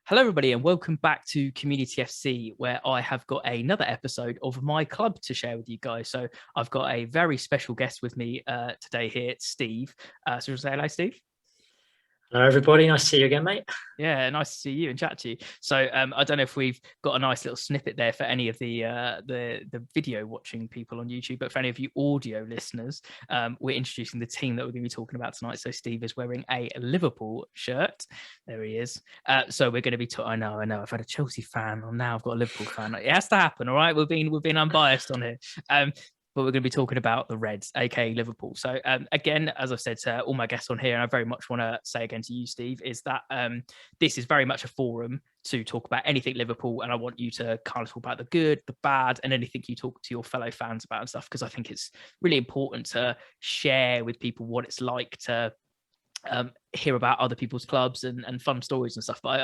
Hello, everybody, and welcome back to Community FC, where I have got another episode of my club to share with you guys. So I've got a very special guest with me today here, Steve. So say hello, Steve. Hello, everybody. Nice to see you again, mate. Yeah, nice to see you and chat to you. So I don't know if we've got a nice little snippet there for any of the video watching people on YouTube, but for any of you audio listeners, we're introducing the team that we're going to be talking about tonight. So Steve is wearing a Liverpool shirt. There he is. So we're going to be. I know. I've had a Chelsea fan on now. I've got a Liverpool fan. It has to happen. All right, we've been unbiased on here. But we're going to be talking about the Reds, aka Liverpool. So again, as I've said to all my guests on here, and I very much want to say again to you, Steve, is that this is very much a forum to talk about anything Liverpool, and I want you to kind of talk about the good, the bad, and anything you talk to your fellow fans about and stuff, because I think it's really important to share with people what it's like to hear about other people's clubs and fun stories and stuff. But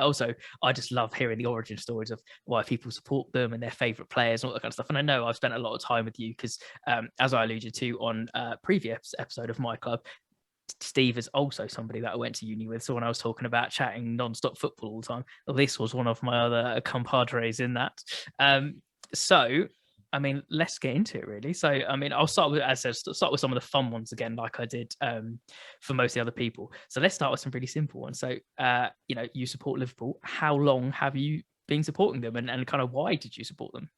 I just love hearing the origin stories of why people support them and their favorite players and all that kind of stuff. And I know I've spent a lot of time with you because as I alluded to on a previous episode of my club, Steve is also somebody that I went to uni with. So when I was talking about chatting non-stop football all the time, well, this was one of my other compadres in that. So I mean, let's get into it, really. So, I mean, I'll start with, as I said, start with some of the fun ones again, like I did for most of the other people. So let's start with some really simple ones. So, you support Liverpool. How long have you been supporting them, and kind of why did you support them?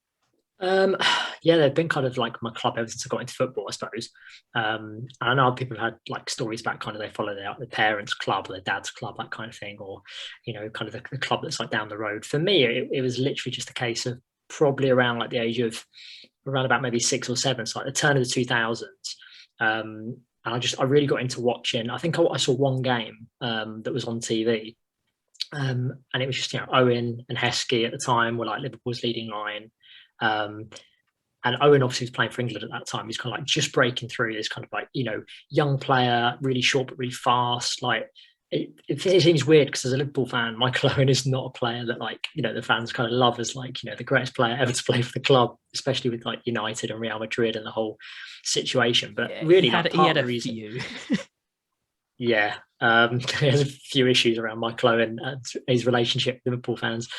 Yeah, they've been kind of like my club ever since I got into football, I suppose. I know people have had like stories about kind of they follow their parents' club or their dad's club, that kind of thing, or kind of the club that's like down the road. For me, it was literally just a case of probably around like the age of around about maybe 6 or 7, so like the turn of the 2000s. And I really got into watching. I think I saw one game that was on TV, and it was just Owen and Heskey at the time were like Liverpool's leading line. And Owen obviously was playing for England at that time. He's kind of like just breaking through this kind of like young player, really short but really fast. Like it seems weird because as a Liverpool fan, Michael Owen is not a player that the fans kind of love as the greatest player ever to play for the club, especially with like United and Real Madrid and the whole situation. But yeah, really, he had a few. Yeah, there's a few issues around Michael Owen and his relationship with Liverpool fans,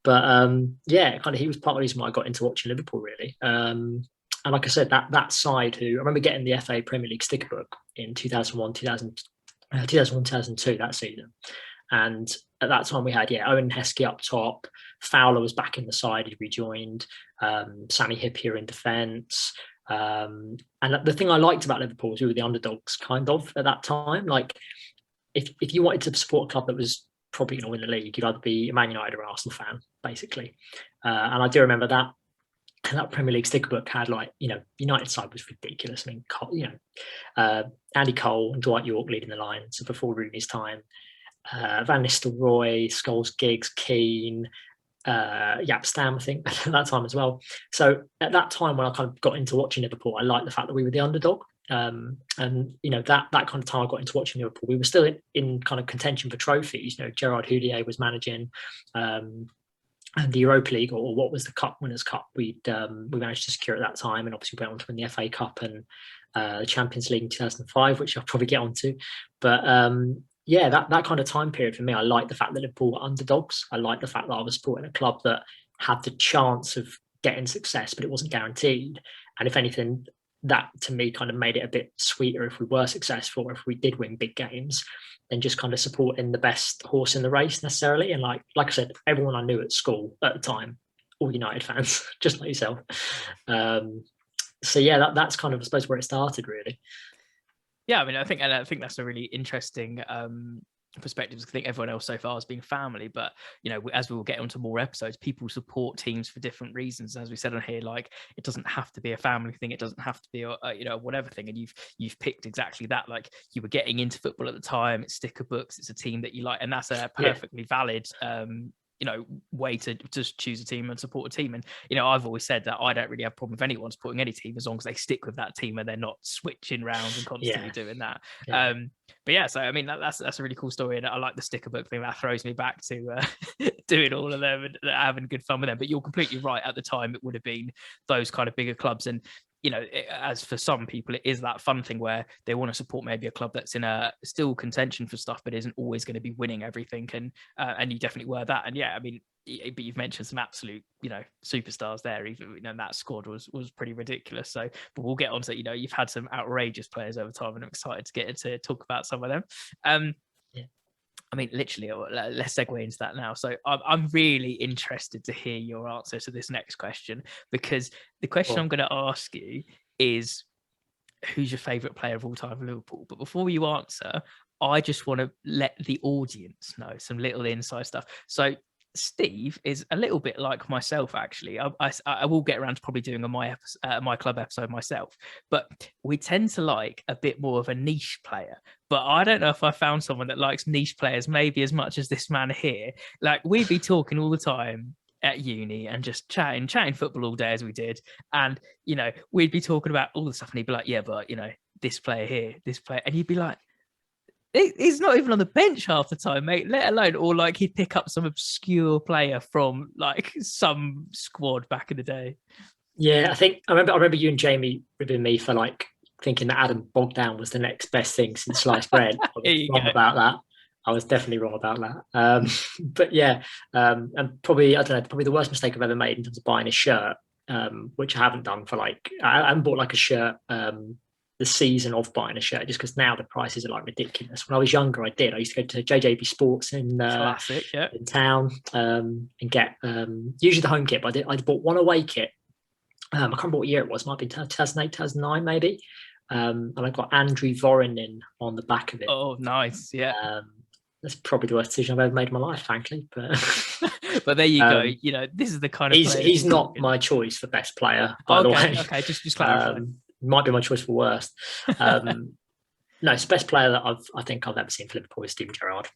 but yeah, kind of he was part of the reason why I got into watching Liverpool, really. And like I said, that side who I remember getting the FA Premier League sticker book in 2002, that season. And at that time we had, Owen Heskey up top, Fowler was back in the side, he rejoined, Sammy Hippier in defence. And the thing I liked about Liverpool was we were the underdogs kind of at that time. Like if you wanted to support a club that was probably going to win the league, you'd either be a Man United or an Arsenal fan, basically. And I do remember that. And that Premier League sticker book had United side was ridiculous. I mean, Andy Cole and Dwight York leading the line. So before Rooney's time, Van Nistelrooy, Scholes, Giggs, Keane, Jaap Stam, I think, at that time as well. So at that time when I kind of got into watching Liverpool, I liked the fact that we were the underdog. And that kind of time I got into watching Liverpool, we were still in kind of contention for trophies. Gerrard Houllier was managing. And the Europa League, or what was the Cup Winners' Cup, we managed to secure at that time, and obviously went on to win the FA Cup and the Champions League in 2005, which I'll probably get onto. But that kind of time period for me, I like the fact that Liverpool were underdogs. I like the fact that I was supporting a club that had the chance of getting success, but it wasn't guaranteed. And if anything, that to me kind of made it a bit sweeter if we were successful, or if we did win big games, than just kind of supporting the best horse in the race necessarily. And like I said, everyone I knew at school at the time, all United fans, just like yourself. So yeah, that's kind of, I suppose, where it started, really. Yeah, I mean, I think that's a really interesting perspective. I think everyone else so far has been family, but as we will get onto more episodes, people support teams for different reasons. As we said on here, like it doesn't have to be a family thing, it doesn't have to be a whatever thing. And you've picked exactly that. Like you were getting into football at the time, it's sticker books, it's a team that you like, and that's a perfectly valid way to just choose a team and support a team. And I've always said that I don't really have a problem with anyone supporting any team as long as they stick with that team and they're not switching around and constantly doing that. But yeah, so I mean that's a really cool story, and I like the sticker book thing. That throws me back to doing all of them and having good fun with them. But you're completely right. At the time, it would have been those kind of bigger clubs, and as for some people, it is that fun thing where they want to support maybe a club that's in a still contention for stuff, but isn't always going to be winning everything. And you definitely were that. And yeah, I mean, but you've mentioned some absolute, superstars there. Even that squad was pretty ridiculous. So, but we'll get on to, you've had some outrageous players over time, and I'm excited to get into talk about some of them. I mean, literally, let's segue into that now. So I'm really interested to hear your answer to this next question, because the question I'm going to ask you is, who's your favourite player of all time for Liverpool? But before you answer, I just want to let the audience know some little inside stuff. So Steve is a little bit like myself, actually. I will get around to probably doing a my club episode myself, but we tend to like a bit more of a niche player. But I don't know if I found someone that likes niche players maybe as much as this man here. Like, we'd be talking all the time at uni and just chatting football all day as we did, and we'd be talking about all the stuff, and he'd be like, yeah, but this player here, this player, and you'd be like, he's not even on the bench half the time, mate, let alone, or like he'd pick up some obscure player from like some squad back in the day. Yeah, I remember you and Jamie ribbing me for like thinking that Adam Bogdan was the next best thing since sliced bread. I was wrong about that. I was definitely wrong about that. But yeah, and probably, I don't know, probably the worst mistake I've ever made in terms of buying a shirt, which I haven't done for like, I haven't bought like a shirt the season of buying a shirt, just because now the prices are like ridiculous. When I was younger, I used to go to JJB Sports in town and get usually the home kit, but I bought one away kit. I can't remember what year it was. It might be 2008, 2009 maybe. And I got Andrew Voronin on the back of it. Oh, nice. Yeah. That's probably the worst decision I've ever made in my life, frankly. But but there you go. This is the kind of player he's not my choice for best player, by the way. Okay, just clarify. Might be my choice for worst. No, it's the best player that I think I've ever seen for Liverpool is Steven Gerrard.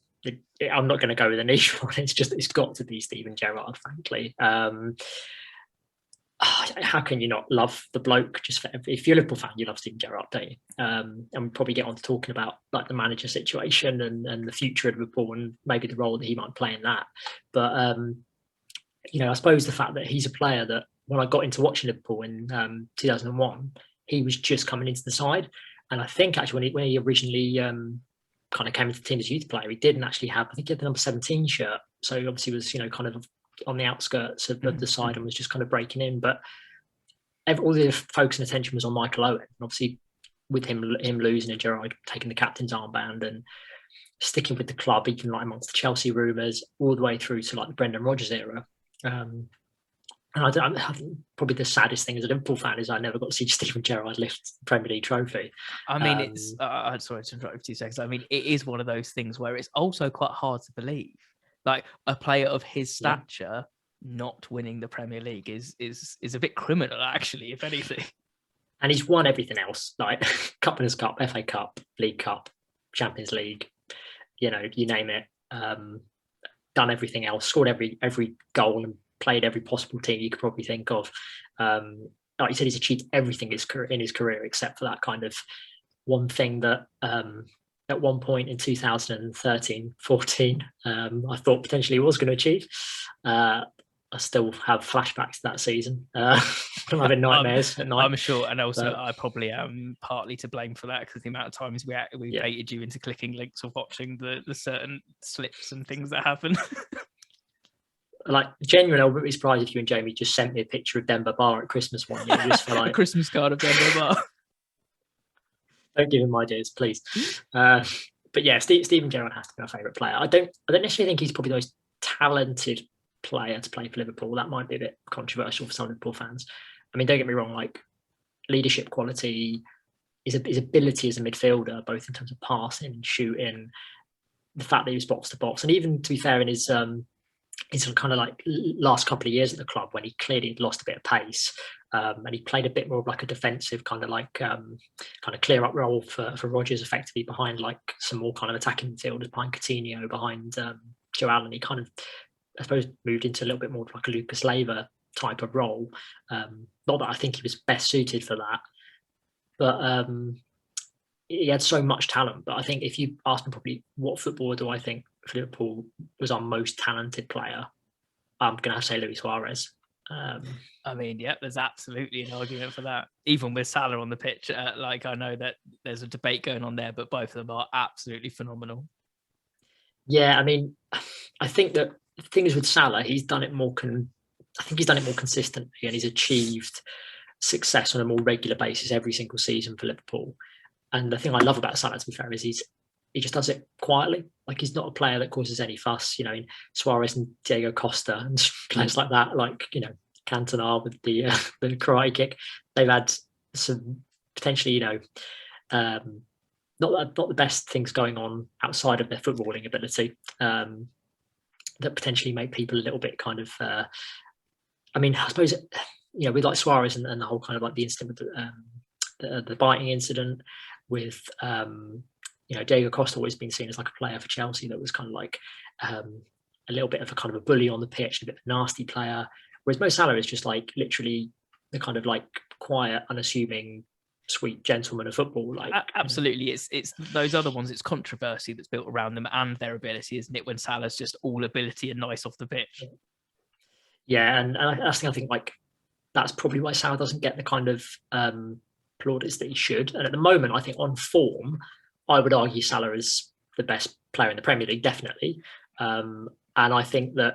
I'm not going to go with a niche one. It's got to be Steven Gerrard, frankly. How can you not love the bloke? If you're a Liverpool fan, you love Steven Gerrard, don't you? And we'll probably get on to talking about like the manager situation and the future of Liverpool and maybe the role that he might play in that. But I suppose the fact that he's a player that when I got into watching Liverpool in 2001, he was just coming into the side. And I think actually when he originally kind of came into the team as a youth player, he didn't actually have, I think he had the number 17 shirt. So he obviously was, kind of on the outskirts of the side and was just kind of breaking in. But all the focus and attention was on Michael Owen. And obviously with him losing and Gerrard taking the captain's armband and sticking with the club, even like amongst the Chelsea rumours, all the way through to like the Brendan Rodgers era. And I think probably the saddest thing as a Liverpool fan is I never got to see Steven Gerrard lift the Premier League trophy. I mean, it's sorry to interrupt for 2 seconds. I mean, it is one of those things where it's also quite hard to believe, like a player of his stature not winning the Premier League is a bit criminal, actually, if anything. And he's won everything else, like Cup Winners' Cup, FA Cup, League Cup, Champions League, you name it. Done everything else, scored every goal and played every possible team you could probably think of. Like you said, he's achieved everything in his career except for that kind of one thing that at one point in 2013-14 I thought potentially he was going to achieve. I still have flashbacks to that season. I'm having nightmares at night. I'm sure, and also I probably am partly to blame for that because the amount of times we baited you into clicking links or watching the certain slips and things that happen. Like, genuinely, I wouldn't be surprised if you and Jamie just sent me a picture of Denver Bar at Christmas one year, just for like a Christmas card of Denver Bar. Don't give him ideas, please. But yeah, Steven Gerrard has to be my favourite player. I don't necessarily think he's probably the most talented player to play for Liverpool. That might be a bit controversial for some Liverpool fans. I mean, don't get me wrong, like leadership quality, his ability as a midfielder, both in terms of passing and shooting, the fact that he was box to box, and even to be fair, in his kind of like last couple of years at the club when he clearly had lost a bit of pace, and he played a bit more of like a defensive kind of like kind of clear up role for Rodgers, effectively behind like some more kind of attacking midfielders, behind Coutinho, behind Joe Allen. He kind of, I suppose, moved into a little bit more of like a Lucas Leiva type of role. Not that I think he was best suited for that, but he had so much talent. But I think if you ask me probably what footballer do I think for Liverpool was our most talented player, I'm going to have to say Luis Suarez. I mean, yeah, there's absolutely an argument for that. Even with Salah on the pitch, like I know that there's a debate going on there, but both of them are absolutely phenomenal. Yeah, I mean, I think that the thing is with Salah, he's done it more. I think he's done it more consistently, and he's achieved success on a more regular basis every single season for Liverpool. And the thing I love about Salah, to be fair, is he just does it quietly. Like, he's not a player that causes any fuss. You know, in Suarez and Diego Costa and players like that, like, you know, Cantona with the karate kick, they've had some potentially, you know, not the best things going on outside of their footballing ability, that potentially make people a little bit kind of. I mean, I suppose, you know, with like Suarez and the whole kind of like the incident with the biting incident with. You know, Diego Costa always been seen as like a player for Chelsea that was kind of like a little bit of a kind of a bully on the pitch, a bit of a nasty player. Whereas Mo Salah is just like literally the kind of like quiet, unassuming, sweet gentleman of football. Like, absolutely, you know. It's those other ones. It's controversy that's built around them and their ability, isn't it? When Salah's just all ability and nice off the pitch. Yeah, and I think like that's probably why Salah doesn't get the kind of plaudits that he should. And at the moment, I think on form, I would argue Salah is the best player in the Premier League, definitely. And I think that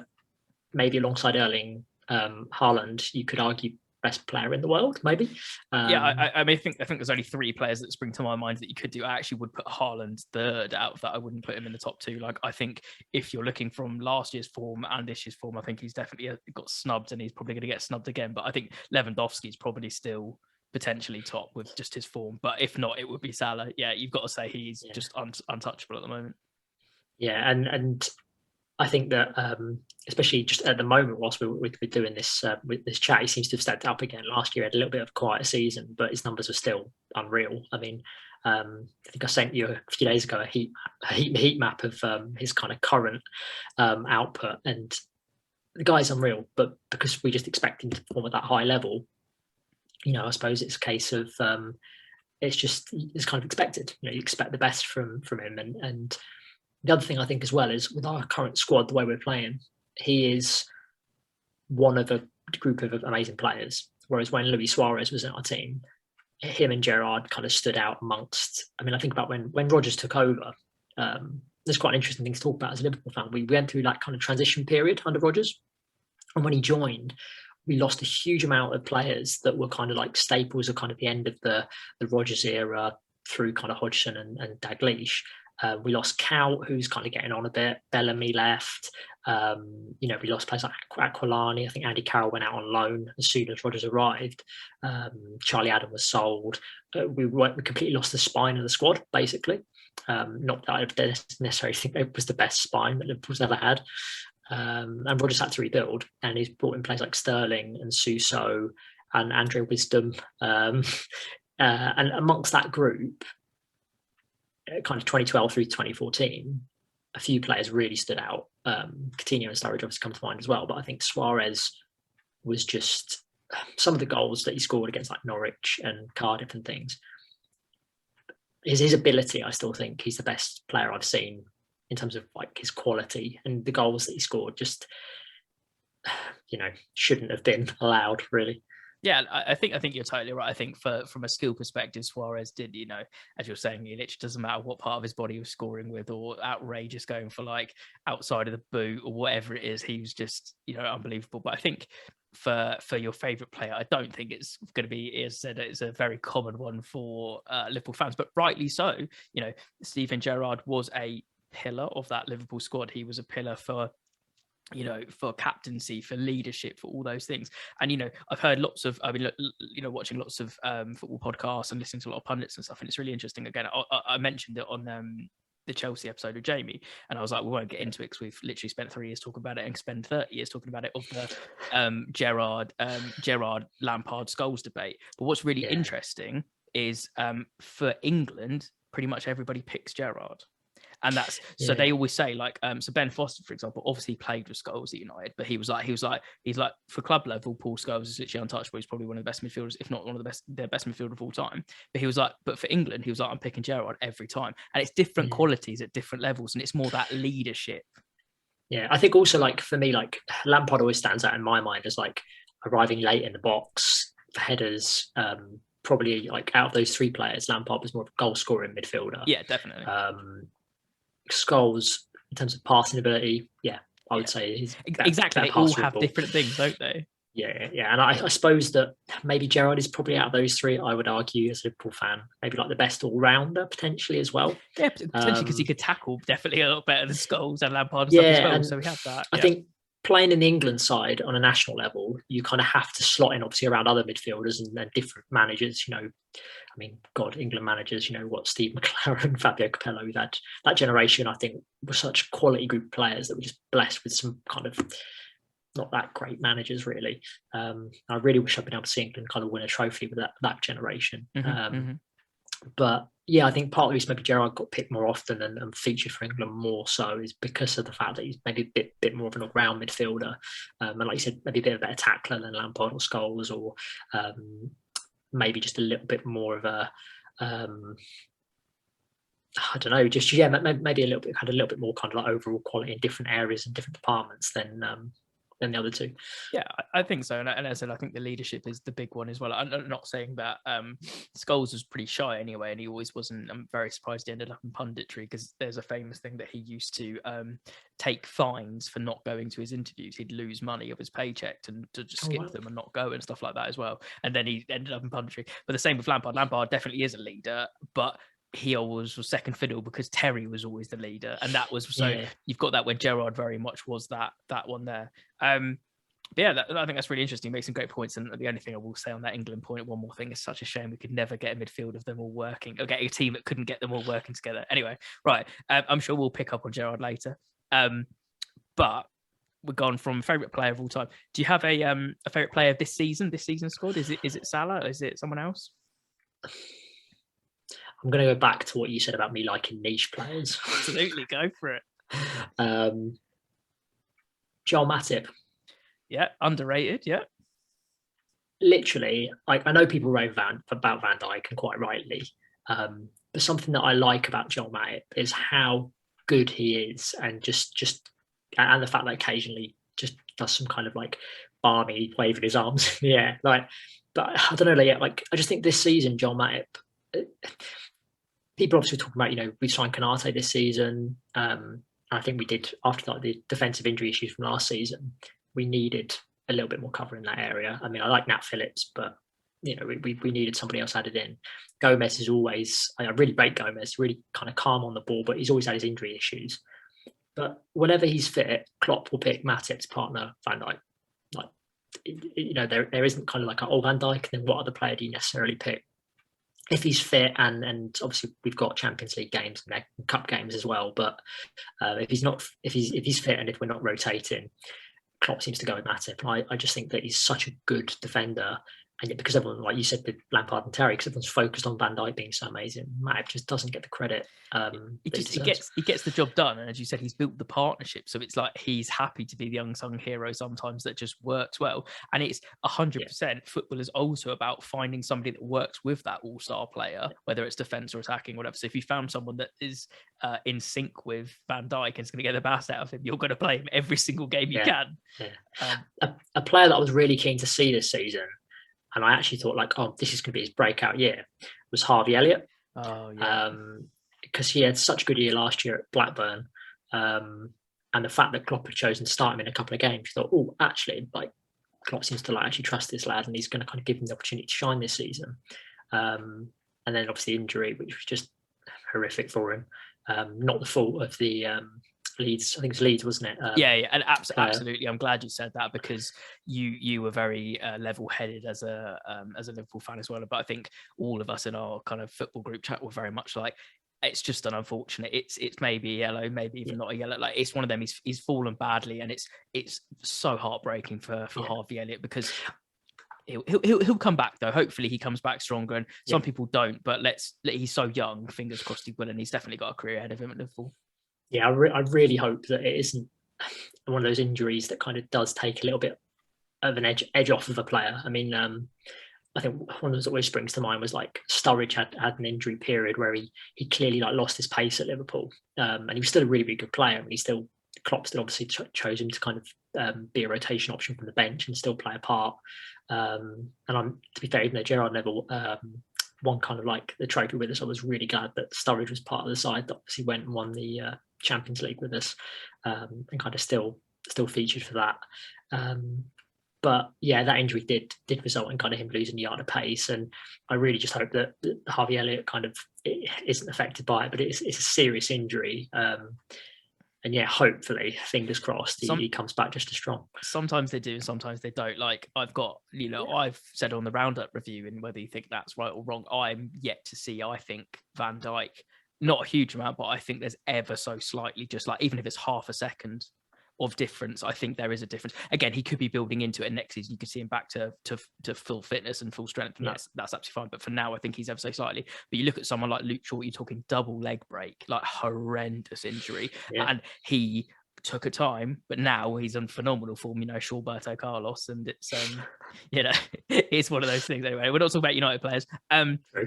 maybe alongside Erling Haaland, you could argue best player in the world, maybe. Yeah, I think there's only 3 players that spring to my mind that you could do. I actually would put Haaland third out of that. I wouldn't put him in the top 2. Like, I think if you're looking from last year's form and this year's form, I think he's definitely got snubbed, and he's probably going to get snubbed again. But I think Lewandowski's probably still potentially top with just his form, but if not, it would be Salah. Yeah, you've got to say he's just untouchable at the moment. Yeah, and I think that especially just at the moment, whilst we're doing this with this chat, he seems to have stepped up again. Last year he had a little bit of a quieter season, but his numbers are still unreal. I mean, I think I sent you a few days ago a heat map of his kind of current output, and the guy's unreal. But because we just expect him to perform at that high level, you know, I suppose it's a case of it's kind of expected. You know, you expect the best from him. And the other thing I think as well is with our current squad, the way we're playing, he is one of a group of amazing players. Whereas when Luis Suarez was in our team, him and Gerrard kind of stood out amongst. I mean, I think about when Rodgers took over. There's quite an interesting thing to talk about as a Liverpool fan. We went through that kind of transition period under Rodgers, and when he joined, we lost a huge amount of players that were kind of like staples of kind of the end of the Rodgers era through kind of Hodgson and Dalglish. We lost Cow, who's kind of getting on a bit. Bellamy left. You know, we lost players like Aquilani. I think Andy Carroll went out on loan as soon as Rodgers arrived. Charlie Adam was sold. We completely lost the spine of the squad, basically. Not that I necessarily think it was the best spine that Liverpool's ever had. And Rodgers had to rebuild, and he's brought in players like Sterling and Suso and Andre Wisdom. And amongst that group, kind of 2012 through 2014, a few players really stood out. Coutinho and Sturridge obviously come to mind as well, but I think Suarez was just some of the goals that he scored against like Norwich and Cardiff and things. His ability, I still think he's the best player I've seen in terms of like his quality, and the goals that he scored just, you know, shouldn't have been allowed, really. Yeah, I think you're totally right. I think from a skill perspective, Suarez did, you know, as you're saying, it literally doesn't matter what part of his body he was scoring with, or outrageous going for like outside of the boot or whatever it is. He was just, you know, unbelievable. But I think for your favourite player, I don't think it's going to be, as I said, it's a very common one for Liverpool fans, but rightly so. You know, Steven Gerrard was a pillar of that Liverpool squad. He was a pillar for, you know, for captaincy, for leadership, for all those things. And, you know, I've heard lots of, I mean, you know, watching lots of football podcasts and listening to a lot of pundits and stuff, and it's really interesting. Again, I mentioned it on the Chelsea episode with Jamie, and I was like, we won't get into it because we've literally spent 3 years talking about it and spend 30 years talking about it, of the Gerrard Lampard Scholes debate. But what's really interesting is for England, pretty much everybody picks Gerrard. And that's so they always say, like, so Ben Foster, for example, obviously played with Scholes at United, but he's like for club level, Paul Scholes is literally untouchable. He's probably one of the best midfielders, if not one of the best midfielder of all time. But he was like, but for England, he was like, I'm picking Gerrard every time. And it's different qualities at different levels, and it's more that leadership. Yeah, I think also, like, for me, like, Lampard always stands out in my mind as like arriving late in the box for headers. Probably like out of those three players, Lampard was more of a goal scoring midfielder. Yeah, definitely. Scholes, in terms of passing ability, I would say he's exactly. They all have different things, don't they? Yeah. And I suppose that maybe Gerrard is probably out of those three, I would argue, as a Liverpool fan, maybe like the best all-rounder potentially as well. Yeah, potentially because he could tackle definitely a lot better than Scholes and Lampard and stuff as well. And so we have that. I think playing in the England side on a national level, you kind of have to slot in obviously around other midfielders and different managers. England managers, what Steve McLaren, Fabio Capello, we've had that generation, I think, was such quality group of players that were just blessed with some kind of not that great managers, really. I really wish I'd been able to see England kind of win a trophy with that generation. But yeah, I think part of the reason maybe Gerrard got picked more often and featured for England more so is because of the fact that he's maybe a bit more of an all-round midfielder. And like you said, maybe a bit of a better tackler than Lampard or Scholes, or maybe just a little bit more of a, I don't know, just, maybe a little bit, had a little bit more kind of like overall quality in different areas and different departments than the other two. Yeah, I think so. And as I said, I think the leadership is the big one as well. I'm not saying that Scholes was pretty shy anyway, and he always wasn't. I'm very surprised he ended up in punditry, because there's a famous thing that he used to take fines for not going to his interviews. He'd lose money of his paycheck to just skip them and not go and stuff like that as well. And then he ended up in punditry. But the same with Lampard. Lampard definitely is a leader, but he always was second fiddle because Terry was always the leader, and that was you've got that when Gerrard very much was that one there. I think that's really interesting. Makes some great points, and the only thing I will say on that England point, one more thing, it's such a shame we could never get a midfield of them all working, or get a team that couldn't get them all working together. Anyway, right, I'm sure we'll pick up on Gerrard later, but we're gone from favourite player of all time. Do you have a favourite player of this season squad? Is it Salah, or is it someone else? I'm going to go back to what you said about me liking niche players. Absolutely, go for it. Joel Matip. Yeah, underrated, yeah. Literally, I know people rave about Van Dijk, and quite rightly. But something that I like about Joel Matip is how good he is, and and the fact that occasionally just does some kind of like balmy waving his arms in the air. But I don't know, I just think this season, Joel Matip, people obviously talking about, we signed Konate this season. I think we did, after the defensive injury issues from last season, we needed a little bit more cover in that area. I mean, I like Nat Phillips, but we needed somebody else added in. Gomez is always, I really rate Gomez, really kind of calm on the ball, but he's always had his injury issues. But whenever he's fit, Klopp will pick Matip's partner, Van Dijk. There isn't kind of like, Van Dijk, then what other player do you necessarily pick? If he's fit, and obviously we've got Champions League games and cup games as well, but if he's fit and if we're not rotating, Klopp seems to go with Matip. I just think that he's such a good defender, and yet because everyone, like you said, with Lampard and Terry, because everyone's focused on Van Dijk being so amazing, Matip just doesn't get the credit. He gets the job done, and as you said, he's built the partnership, so it's like he's happy to be the unsung hero sometimes that just works well. And it's 100%. Football is also about finding somebody that works with that all-star player, whether it's defense or attacking, whatever. So if you found someone that is in sync with Van Dijk and is going to get the best out of him, you're going to play him every single game you can. A player that I was really keen to see this season, and I actually thought this is going to be his breakout year, was Harvey Elliott. Oh, yeah. Because he had such a good year last year at Blackburn. And the fact that Klopp had chosen to start him in a couple of games, you thought, actually, Klopp seems to actually trust this lad, and he's going to kind of give him the opportunity to shine this season. And then obviously injury, which was just horrific for him. Not the fault of the Leeds. I think it was Leeds, wasn't it? And absolutely. I'm glad you said that, because you were very level-headed as a Liverpool fan as well. But I think all of us in our kind of football group chat were very much like, it's just an unfortunate. It's maybe a yellow, maybe even not a yellow. It's one of them. He's fallen badly, and it's so heartbreaking for Harvey Elliott, because he'll come back though. Hopefully he comes back stronger, and some people don't. But he's so young. Fingers crossed he will, and he's definitely got a career ahead of him at Liverpool. Yeah, I really hope that it isn't one of those injuries that kind of does take a little bit of an edge off of a player. I mean, I think one of those that always springs to mind was Sturridge had an injury period where he clearly lost his pace at Liverpool, and he was still a really, really good player, and Klopp still obviously chose him to kind be a rotation option from the bench and still play a part. And I'm, to be fair, even though Gerrard never won kind of like the trophy with us, I was really glad that Sturridge was part of the side that obviously went and won the Champions League with us, and kind of still featured for that. But yeah, that injury did result in kind of him losing a yard of pace, and I really just hope that Harvey Elliott kind of isn't affected by it. But it's a serious injury, and yeah, hopefully, fingers crossed, he comes back just as strong. Sometimes they do, and sometimes they don't. Like I've got, I've said on the Roundup review, and whether you think that's right or wrong, I'm yet to see. I think Van Dijk, not a huge amount, but I think there's ever so slightly, just like even if it's half a second of difference, I think there is a difference. Again, he could be building into it, and next season you could see him back to full fitness and full strength, and that's absolutely fine. But for now, I think he's ever so slightly. But you look at someone like Luke Shaw, you're talking double leg break, like horrendous injury, and he took a time, but now he's in phenomenal form. Shawberto Carlos, and it's it's one of those things. Anyway, we're not talking about United players.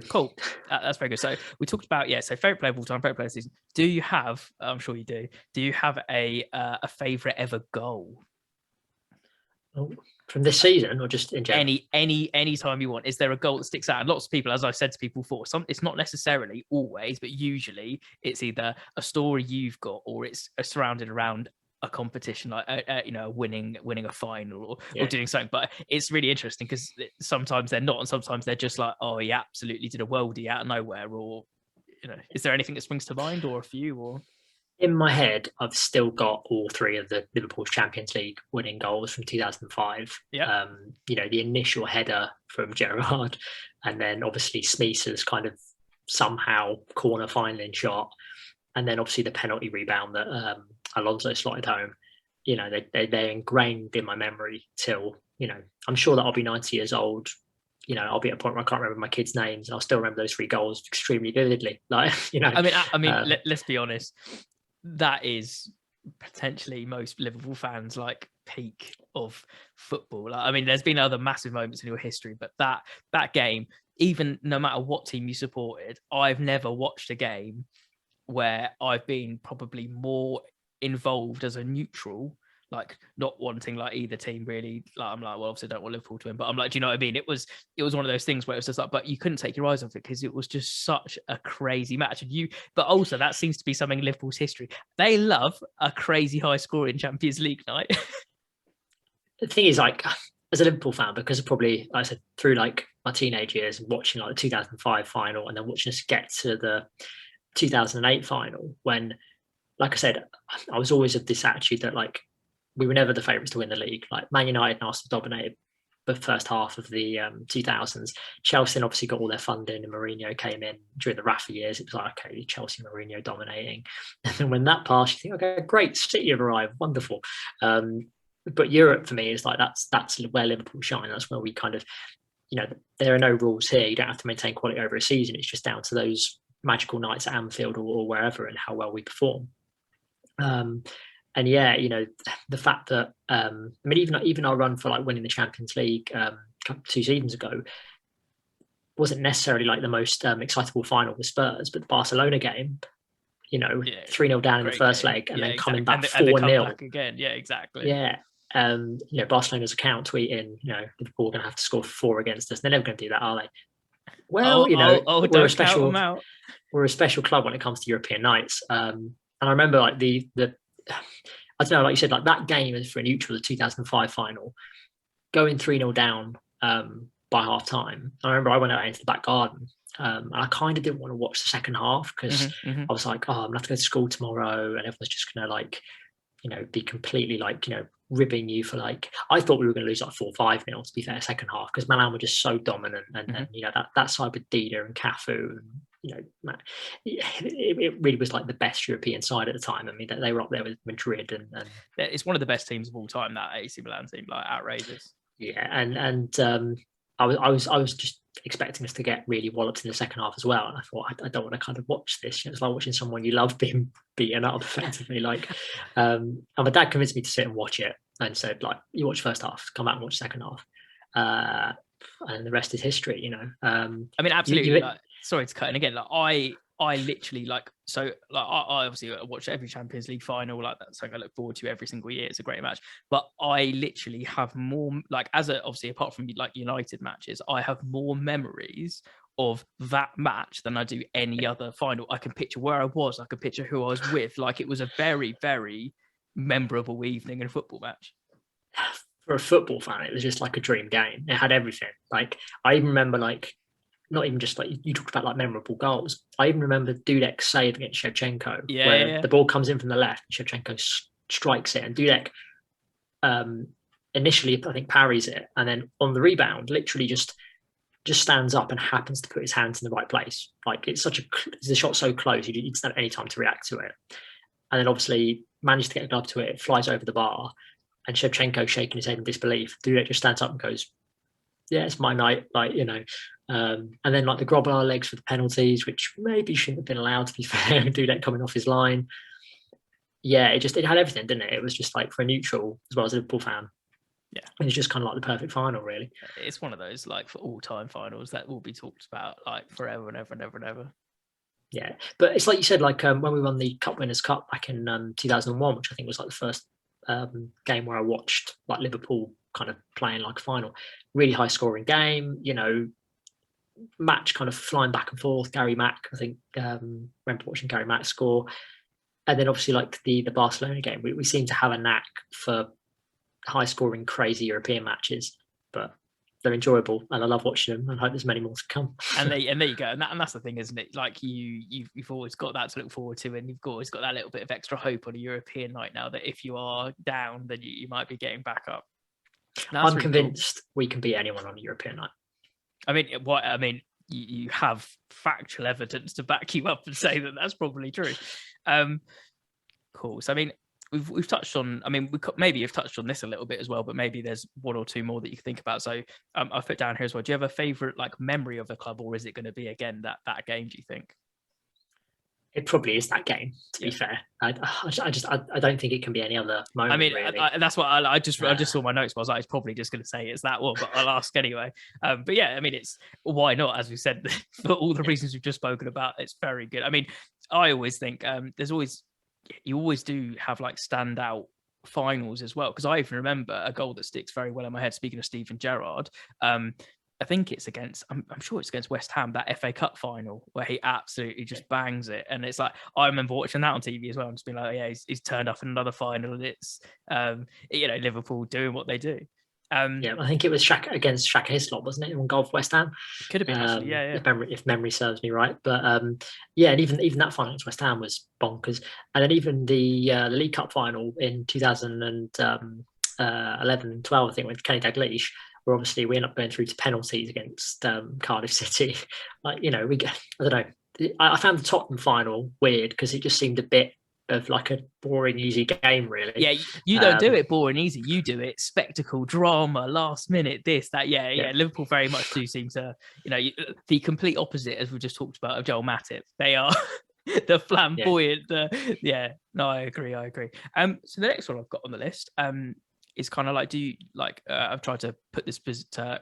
Cool, that's very good. So we talked about so favorite player of all time, favorite player of the season. Do you have? I'm sure you do. Do you have a favorite ever goal? From this season, or just in general? Any time you want. Is there a goal that sticks out? And lots of people, as I've said to people before, it's not necessarily always, but usually it's either a story you've got, or it's surrounded around a competition, like winning a final or doing something. But it's really interesting because sometimes they're not, and sometimes they're just like, oh, he absolutely did a worldie out of nowhere. Or is there anything that springs to mind, or a few? Or in my head, I've still got all three of the Liverpool Champions League winning goals from 2005. Yeah. The initial header from Gerrard, and then obviously Smeeser's kind of somehow corner finally shot, and then obviously the penalty rebound that Alonso slotted home. They're ingrained in my memory till, I'm sure that I'll be 90 years old. I'll be at a point where I can't remember my kids' names, and I'll still remember those three goals extremely vividly. Like, let's be honest. That is potentially most Liverpool fans like peak of football. There's been other massive moments in your history, but that game, even no matter what team you supported, I've never watched a game where I've been probably more involved as a neutral, like not wanting like either team really. Like I'm like, well, obviously I don't want Liverpool to win, but I'm like, do you know what I mean? It was one of those things where it was just like, but you couldn't take your eyes off it because it was just such a crazy match. But also that seems to be something in Liverpool's history. They love a crazy high scoring Champions League night. The thing is, like, as a Liverpool fan, because of probably, like I said, through like my teenage years, watching like the 2005 final, and then watching us get to the 2008 final, when, like I said, I was always of this attitude that like we were never the favourites to win the league. Like Man United and Arsenal dominated the first half of the 2000s. Chelsea obviously got all their funding, and Mourinho came in during the Rafa years. It was like, okay, Chelsea, Mourinho dominating. And then when that passed, you think, okay, great, City have arrived, wonderful. But Europe for me is like that's where Liverpool shine. That's where we kind of, there are no rules here. You don't have to maintain quality over a season. It's just down to those magical nights at Anfield or wherever, and how well we perform. And yeah, the fact that even our run for like winning the Champions League 2 seasons ago wasn't necessarily like the most excitable final with Spurs, but the Barcelona game, 3-0 down in the first leg, and then coming back 4-0 again. Yeah, exactly. Yeah. Barcelona's account tweeting, Liverpool are going to have to score 4 against us. They're never going to do that, are they? Well, we're a special club when it comes to European nights. And I remember like the I don't know, like you said, like that game is for a neutral, the 2005 final, going 3-0 down by half time. I remember I went out into the back garden, and I kind of didn't want to watch the second half because I was like, oh, I'm going to have to go to school tomorrow, and everyone's just going to like, be completely like, ribbing you for like, I thought we were going to lose like 4-5-0 to be fair, second half, because Milan were just so dominant, and that side with Dida and Cafu, and it really was like the best European side at the time. I mean, they were up there with Madrid, and it's one of the best teams of all time, that AC Milan team, like outrageous. Yeah, and I was just expecting us to get really walloped in the second half as well, and I thought I don't want to kind of watch this. It's like watching someone you love being beaten up effectively. Like, and my dad convinced me to sit and watch it, and said like, you watch first half, come back and watch second half, and the rest is history. Absolutely. Sorry to cut in again. Like I literally I obviously watch every Champions League final, like that's something I look forward to every single year. It's a great match, but I literally have more, like, obviously apart from like United matches, I have more memories of that match than I do any other final. I can picture where I was, I can picture who I was with. Like, it was a very, very memorable evening in a football match. For a football fan, it was just like a dream game. It had everything. Like, I even remember, like, not even just like you talked about, like, memorable goals. I even remember Dudek's save against Shevchenko, where the ball comes in from the left, Shevchenko strikes it, and Dudek initially, I think, parries it, and then on the rebound, literally just stands up and happens to put his hands in the right place. Like, it's the shot so close, you didn't have any time to react to it, and then obviously managed to get a glove to it. It flies over the bar, and Shevchenko shaking his head in disbelief. Dudek just stands up and goes, "Yeah, it's my night." Like, and then like the Grobbelaar legs for the penalties, which maybe shouldn't have been allowed, to be fair. Dudek coming off his line. Yeah, it had everything, didn't it? It was just like, for a neutral as well as a Liverpool fan. Yeah, it's just kind of like the perfect final, really. It's one of those, like, for all-time finals that will be talked about like forever and ever and ever and ever. Yeah, but it's like you said, like when we won the Cup Winners' Cup back in 2001, which I think was like the first game where I watched like Liverpool kind of playing like a final. Really high scoring game, match kind of flying back and forth. Gary Mack, I think, remember watching Gary Mack score. And then obviously, like the Barcelona game, we seem to have a knack for high scoring, crazy European matches, but they're enjoyable and I love watching them, and I hope there's many more to come. And there you go. And that's the thing, isn't it? Like, you've always got that to look forward to, and you've always got that little bit of extra hope on a European night now, that if you are down, then you might be getting back up. I'm really convinced we can beat anyone on a European night. You have factual evidence to back you up and say that that's probably true. Cool. So, I mean, we've touched on, maybe you've touched on this a little bit as well, but maybe there's one or two more that you can think about. So I've put down here as well. Do you have a favorite, like, memory of the club, or is it going to be, again, that game, do you think? It probably is that game, to be fair. I don't think it can be any other moment. Really. That's what I just saw my notes. But I was like, it's probably just going to say it's that one, but I'll ask anyway. But yeah, it's why not? As we said, for all the reasons we've just spoken about, it's very good. I always think you always do have like standout finals as well, because I even remember a goal that sticks very well in my head. Speaking of Steven Gerrard, I think it's against, I'm sure it's against West Ham, that FA Cup final where he absolutely just bangs it. And it's like, I remember watching that on TV as well. I'm just being like, yeah, he's turned up in another final, and it's, Liverpool doing what they do. I think it was against Shaka Hislop, wasn't it? On goal for West Ham. Could have been, actually, yeah. If memory serves me right. But and even that final against West Ham was bonkers. And then even the League Cup final in 2011-12, I think, with Kenny Dalglish, where obviously we end up going through to penalties against Cardiff City. I don't know. I found the Tottenham final weird because it just seemed a bit of like a boring, easy game, really. Yeah, you don't do it boring, easy. You do it spectacle, drama, last minute, this, that. Yeah. Liverpool very much do seem to, the complete opposite, as we just talked about, of Joel Matip. They are the flamboyant. I agree. So the next one I've got on the list, is kind of like, do you like? I've tried to put this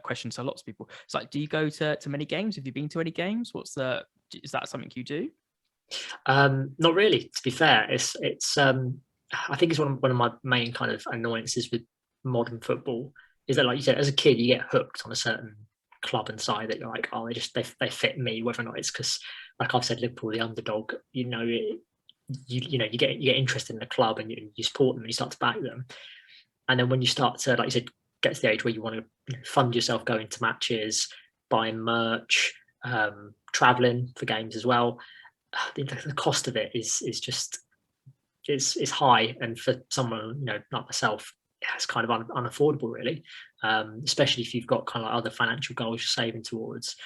question to lots of people. It's like, do you go to many games? Have you been to any games? Is that something you do? Not really, to be fair. It's I think it's one of my main kind of annoyances with modern football is that, like you said, as a kid you get hooked on a certain club and side that you're like, oh, they fit me, whether or not it's because, like I've said, Liverpool, the underdog. You get interested in the club and you support them and you start to back them. And then when you start to, like you said, get to the age where you want to fund yourself going to matches, buying merch, traveling for games as well, the cost of it is just is high, and for someone like myself, it's kind of unaffordable, really. Especially if you've got kind of like other financial goals you're saving towards.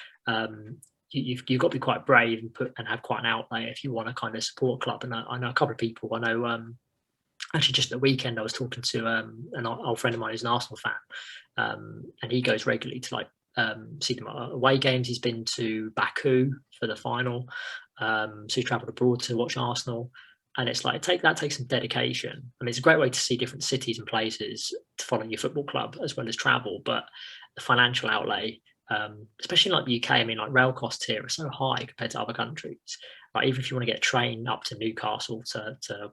You've got to be quite brave and have quite an outlay if you want to kind of support a club. And I know a couple of people. I know actually just at the weekend I was talking to an old friend of mine who's an Arsenal fan, and he goes regularly to like see them at away games. He's been to Baku for the final, so he travelled abroad to watch Arsenal, and it's like that takes some dedication. I mean, it's a great way to see different cities and places to follow your football club as well as travel, but the financial outlay especially in like the UK. I mean, like rail costs here are so high compared to other countries. Like even if you want to get a train up to Newcastle to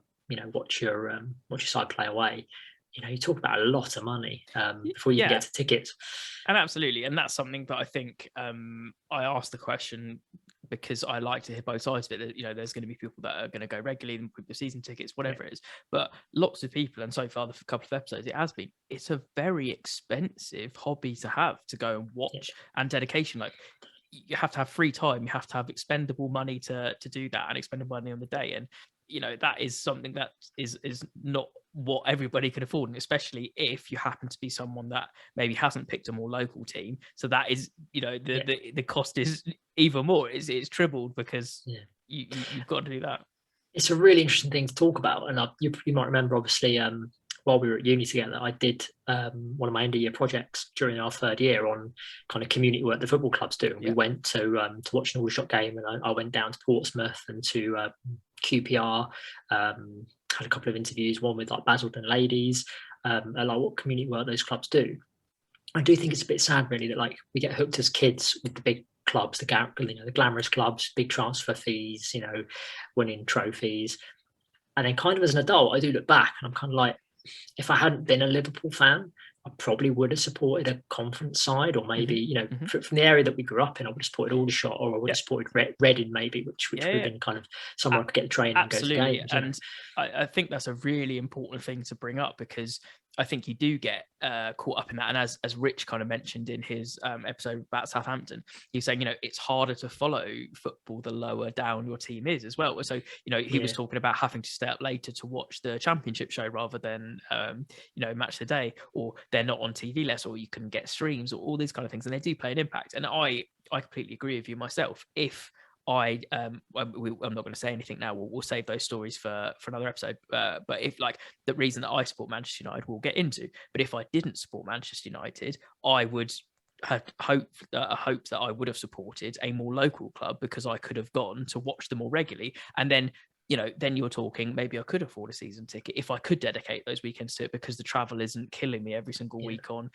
watch your side play away, you talk about a lot of money before you can get to tickets. And absolutely, and that's something that I think I asked the question because I like to hear both sides of it. That, there's going to be people that are going to go regularly and book the season tickets, whatever it is. But lots of people, and so far the couple of episodes, it's a very expensive hobby to have, to go and watch, and dedication. Like, you have to have free time, you have to have expendable money to do that, and expendable money on the day. And that is something that is not what everybody can afford, and especially if you happen to be someone that maybe hasn't picked a more local team. So that is, the cost is even more. It's tripled because you've got to do that. It's a really interesting thing to talk about, and you might remember, obviously, while we were at uni together, I did one of my end of year projects during our third year on kind of community work the football clubs do. And we went to watch an Aldershot game, and I went down to Portsmouth and to QPR, had a couple of interviews, one with like Basildon Ladies, and like what community work those clubs do. I do think it's a bit sad, really, that like we get hooked as kids with the big clubs, the glamorous clubs, big transfer fees, winning trophies. And then kind of as an adult, I do look back and I'm kind of like, if I hadn't been a Liverpool fan, I probably would have supported a conference side, or maybe, from the area that we grew up in, I would have supported Aldershot, or I would have supported Reading, maybe, which would have been kind of somewhere I could get the train and go to games. And I think that's a really important thing to bring up, because I think you do get caught up in that. And as Rich kind of mentioned in his episode about Southampton, he's saying, it's harder to follow football the lower down your team is as well. So, he was talking about having to stay up later to watch the championship show rather than, match the day, or they're not on TV less, or you can get streams, or all these kind of things. And they do play an impact. And I completely agree with you myself. If I'm not going to say anything now. We'll save those stories for another episode. But if like the reason that I support Manchester United, we'll get into. But if I didn't support Manchester United, I would have hoped that I would have supported a more local club, because I could have gone to watch them more regularly. And then, then you're talking, maybe I could afford a season ticket if I could dedicate those weekends to it, because the travel isn't killing me every single week on,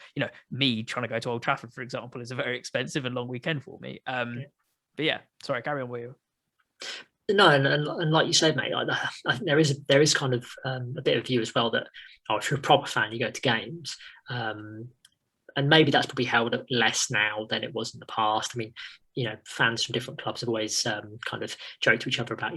me trying to go to Old Trafford, for example, is a very expensive and long weekend for me. But yeah, sorry, carry on with you. No, and like you said, mate, I think there is kind of a bit of view as well that, if you're a proper fan, you go to games, and maybe that's probably held up less now than it was in the past. I mean, fans from different clubs have always kind of joked to each other about,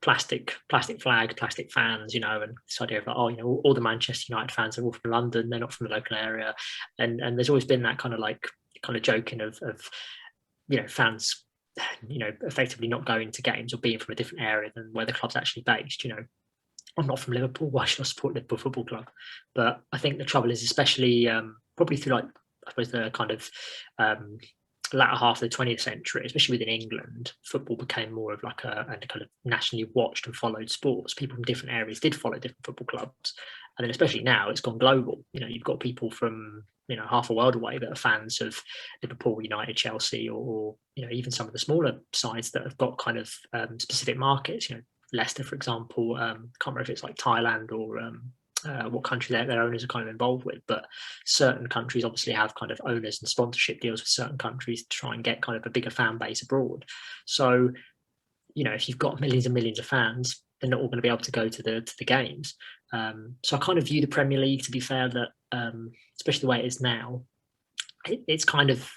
plastic flag, plastic fans, and this idea of like, all the Manchester United fans are all from London, they're not from the local area, and there's always been that kind of joking of fans, effectively not going to games or being from a different area than where the club's actually based. I'm not from Liverpool, why should I support Liverpool Football Club? But I think the trouble is, especially probably through I suppose the kind of latter half of the 20th century, especially within England, football became more of like a kind of nationally watched and followed sports. People from different areas did follow different football clubs. And then especially now, it's gone global. You've got people from half a world away that are fans of Liverpool, United, Chelsea, or even some of the smaller sides that have got kind of specific markets. Leicester, for example, can't remember if it's like Thailand or what country their owners are kind of involved with, but certain countries obviously have kind of owners and sponsorship deals with certain countries to try and get kind of a bigger fan base abroad. So, if you've got millions and millions of fans, they're not all going to be able to go to the games. So I kind of view the Premier League, to be fair, that especially the way it is now, it's kind of,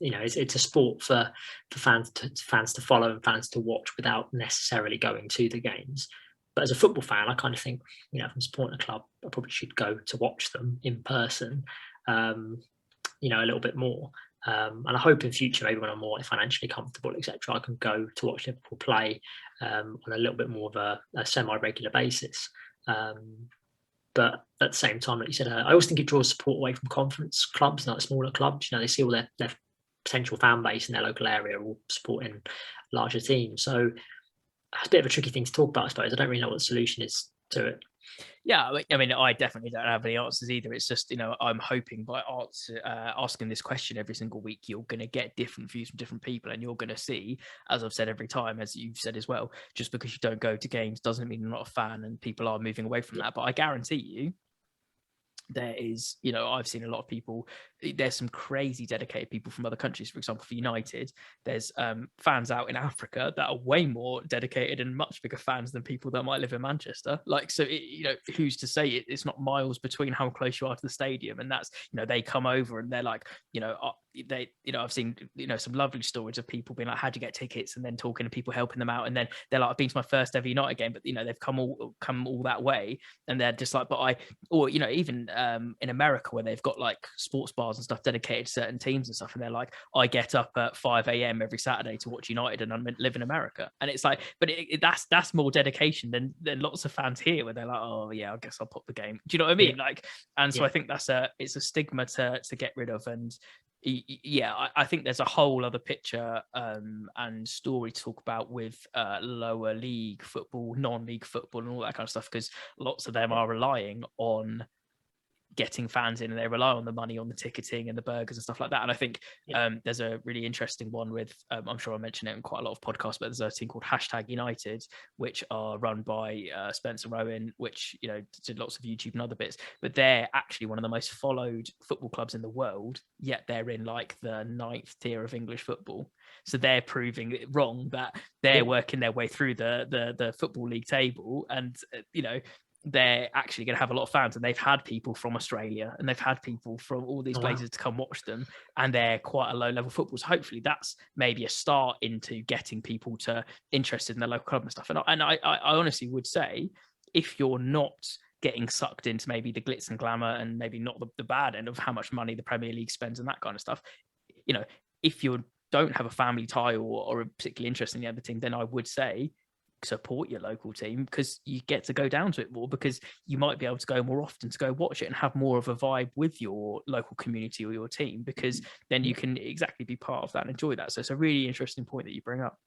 it's a sport for fans to follow and fans to watch without necessarily going to the games. But as a football fan, I kind of think, if I'm supporting a club, I probably should go to watch them in person, a little bit more. And I hope in future, maybe when I'm more financially comfortable, etc., I can go to watch Liverpool play on a little bit more of a semi-regular basis. But at the same time, like you said, I always think it draws support away from conference clubs, like smaller clubs. They see all their potential fan base in their local area all supporting larger teams. So it's a bit of a tricky thing to talk about, I suppose. I don't really know what the solution is to it. Yeah, I mean, I definitely don't have any answers either. It's just, I'm hoping by asking this question every single week, you're going to get different views from different people, and you're going to see, as I've said every time, as you've said as well, just because you don't go to games doesn't mean you're not a fan, and people are moving away from that. But I guarantee you, there is, I've seen a lot of people, there's some crazy dedicated people from other countries. For example, for United, there's fans out in Africa that are way more dedicated and much bigger fans than people that might live in Manchester. Like, so who's to say it's not miles between how close you are to the stadium? And that's, they come over and they're like, I've seen, some lovely stories of people being like, how'd you get tickets? And then talking to people, helping them out. And then they're like, I've been to my first ever United game, but they've come all that way. And they're just like, or even in America, where they've got like sports bars and stuff dedicated to certain teams and stuff, and they're like, I get up at 5 a.m. every Saturday to watch United, and I live in America. And it's like, but that's more dedication than lots of fans here, where they're like, oh yeah, I guess I'll pop the game. Do you know what I mean? Like, and so I think it's a stigma to get rid of. And I think there's a whole other picture and story to talk about with lower league football, non-league football, and all that kind of stuff, because lots of them are relying on getting fans in, and they rely on the money on the ticketing and the burgers and stuff like that. And I think there's a really interesting one with I'm sure I mentioned it in quite a lot of podcasts, but there's a team called #United, which are run by Spencer Owen, which did lots of YouTube and other bits, but they're actually one of the most followed football clubs in the world, yet they're in like the 9th tier of English football. So they're proving it wrong, that they're working their way through the football league table, and they're actually going to have a lot of fans. And they've had people from Australia, and they've had people from all these places to come watch them, and they're quite a low level football. So hopefully that's maybe a start into getting people to interested in the local club and stuff. And I honestly would say, if you're not getting sucked into maybe the glitz and glamour, and maybe not the bad end of how much money the Premier League spends and that kind of stuff, if you don't have a family tie or a particularly interest in the other team, then I would say support your local team, because you get to go down to it more, because you might be able to go more often to go watch it and have more of a vibe with your local community or your team, because then you can exactly be part of that and enjoy that. So it's a really interesting point that you bring up.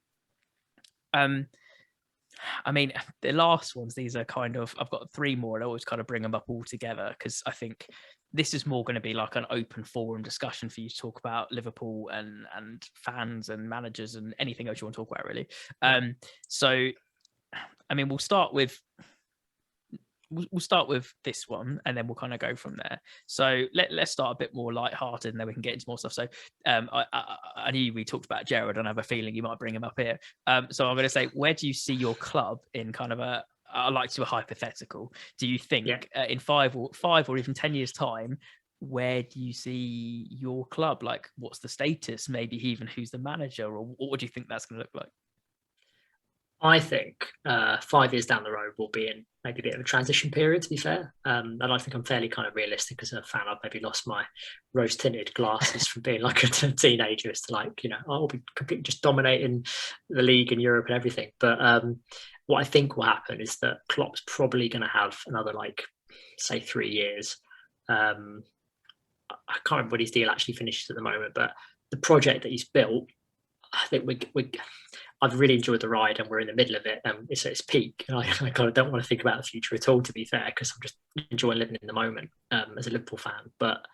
I mean, the last ones, these are kind of, I've got 3 more, and I always kind of bring them up all together, because I think this is more going to be like an open forum discussion for you to talk about Liverpool and fans and managers and anything else you want to talk about, really. So, I mean, we'll start with this one, and then we'll kind of go from there. So let's start a bit more lighthearted, and then we can get into more stuff. So I knew we talked about Gerrard, and I have a feeling you might bring him up here. So I'm going to say, where do you see your club in kind of I like to do a hypothetical. Do you think in 5 or even 10 years time, where do you see your club? Like, what's the status? Maybe even who's the manager, or what do you think that's going to look like? I think 5 years down the road will be in maybe a bit of a transition period, to be fair. And I think I'm fairly kind of realistic as a fan. I've maybe lost my rose-tinted glasses from being like a teenager as to like, I'll be completely just dominating the league and Europe and everything. But what I think will happen is that Klopp's probably going to have another, like, say 3 years. I can't remember when his deal actually finishes at the moment, but the project that he's built, I think I've really enjoyed the ride, and we're in the middle of it, and it's at its peak. And I kind of don't want to think about the future at all, to be fair, because I'm just enjoying living in the moment as a Liverpool fan. But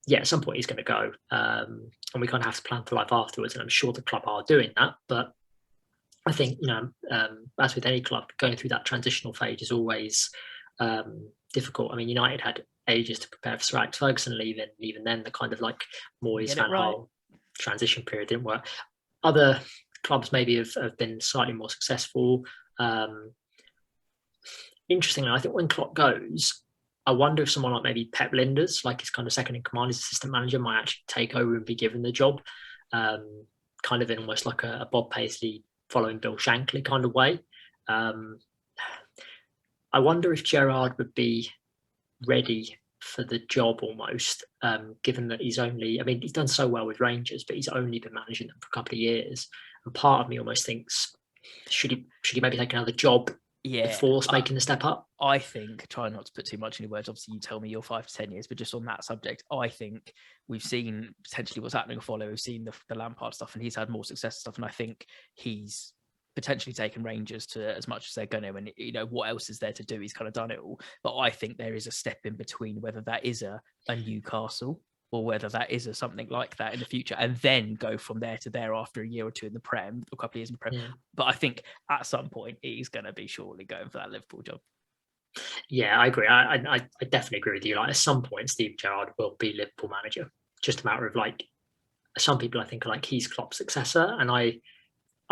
yeah, at some point he's going to go, and we kind of have to plan for life afterwards. And I'm sure the club are doing that. But I think, as with any club, going through that transitional phase is always difficult. I mean, United had ages to prepare for Sir Alex Ferguson leaving, and even then the kind of like Moyes Van Gaal transition period didn't work. Other clubs maybe have been slightly more successful. Interestingly, I think when Klopp goes, I wonder if someone like maybe Pep Linders, like his kind of second in command, his assistant manager, might actually take over and be given the job, kind of in almost like a Bob Paisley following Bill Shankly kind of way. I wonder if Gerrard would be ready for the job almost, given that he's done so well with Rangers, but he's only been managing them for a couple of years. And part of me almost thinks, should he maybe take another job before making the step up? I think, try not to put too much in your words, obviously you tell me you're 5 to 10 years, but just on that subject, I think we've seen potentially what's happening with Follow. We've seen the Lampard stuff, and he's had more success and stuff, and I think he's potentially taken Rangers to as much as they're going to, and what else is there to do? He's kind of done it all. But I think there is a step in between, whether that is a Newcastle or whether that is something like that in the future, and then go from there to there after a year or two in the Prem, or a couple of years in the Prem. Yeah. But I think at some point he's going to be surely going for that Liverpool job. Yeah, I agree. I definitely agree with you. Like, at some point, Steve Gerrard will be Liverpool manager. Just a matter of, like, some people I think are like, he's Klopp's successor, and I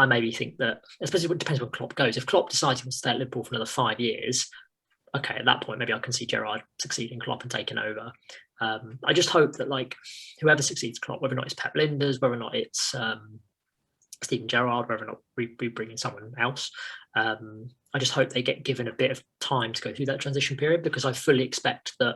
maybe think that, especially it depends when Klopp goes. If Klopp decides he wants to stay at Liverpool for another 5 years, okay, at that point maybe I can see Gerrard succeeding Klopp and taking over. I just hope that, like, whoever succeeds Klopp, whether or not it's Pep Linders, whether or not it's Steven Gerrard, whether or not we bring in someone else, I just hope they get given a bit of time to go through that transition period, because I fully expect that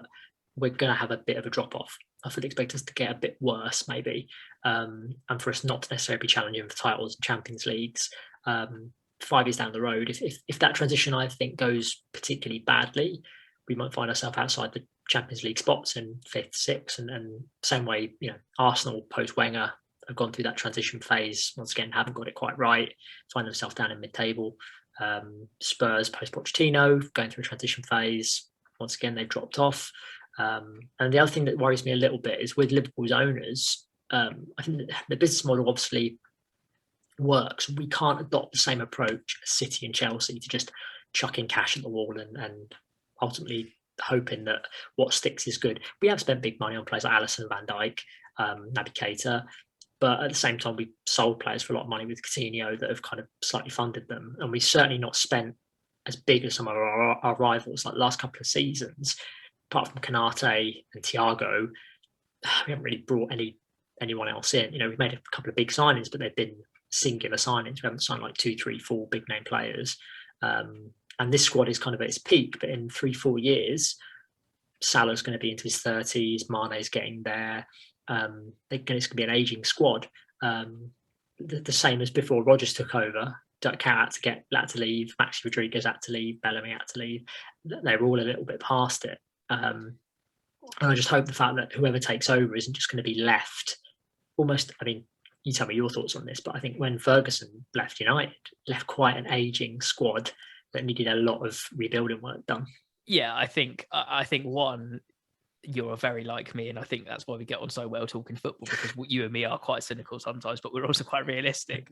we're going to have a bit of a drop off. I fully expect us to get a bit worse, maybe, and for us not to necessarily be challenging for titles and Champions Leagues 5 years down the road. If that transition, I think, goes particularly badly, we might find ourselves outside the Champions League spots in fifth, sixth, and same way, Arsenal post Wenger have gone through that transition phase. Once again, haven't got it quite right, find themselves down in mid-table. Spurs post Pochettino going through a transition phase. Once again, they've dropped off. And the other thing that worries me a little bit is with Liverpool's owners. I think the business model obviously works. We can't adopt the same approach as City and Chelsea to just chucking cash at the wall and ultimately hoping that what sticks is good. We have spent big money on players like Alisson, Van Dijk, Naby Keita, but at the same time, we sold players for a lot of money with Coutinho that have kind of slightly funded them. And we've certainly not spent as big as some of our rivals. Like the last couple of seasons, apart from Kanate and Thiago, we haven't really brought anyone else in. We've made a couple of big signings, but they've been singular signings. We haven't signed like 2, 3, 4 big name players. And this squad is kind of at its peak, but in 3-4 years, Salah's going to be into his 30s, Mane's getting there. It's going to be an aging squad. The same as before Rodgers took over. Cat had to leave, Maxi Rodriguez had to leave, Bellamy had to leave. They were all a little bit past it. And I just hope the fact that whoever takes over isn't just going to be left almost, you tell me your thoughts on this, but I think when Ferguson left United, left quite an aging squad that needed a lot of rebuilding work done. Yeah, I think one, you're very like me, and I think that's why we get on so well talking football, because you and me are quite cynical sometimes, but we're also quite realistic.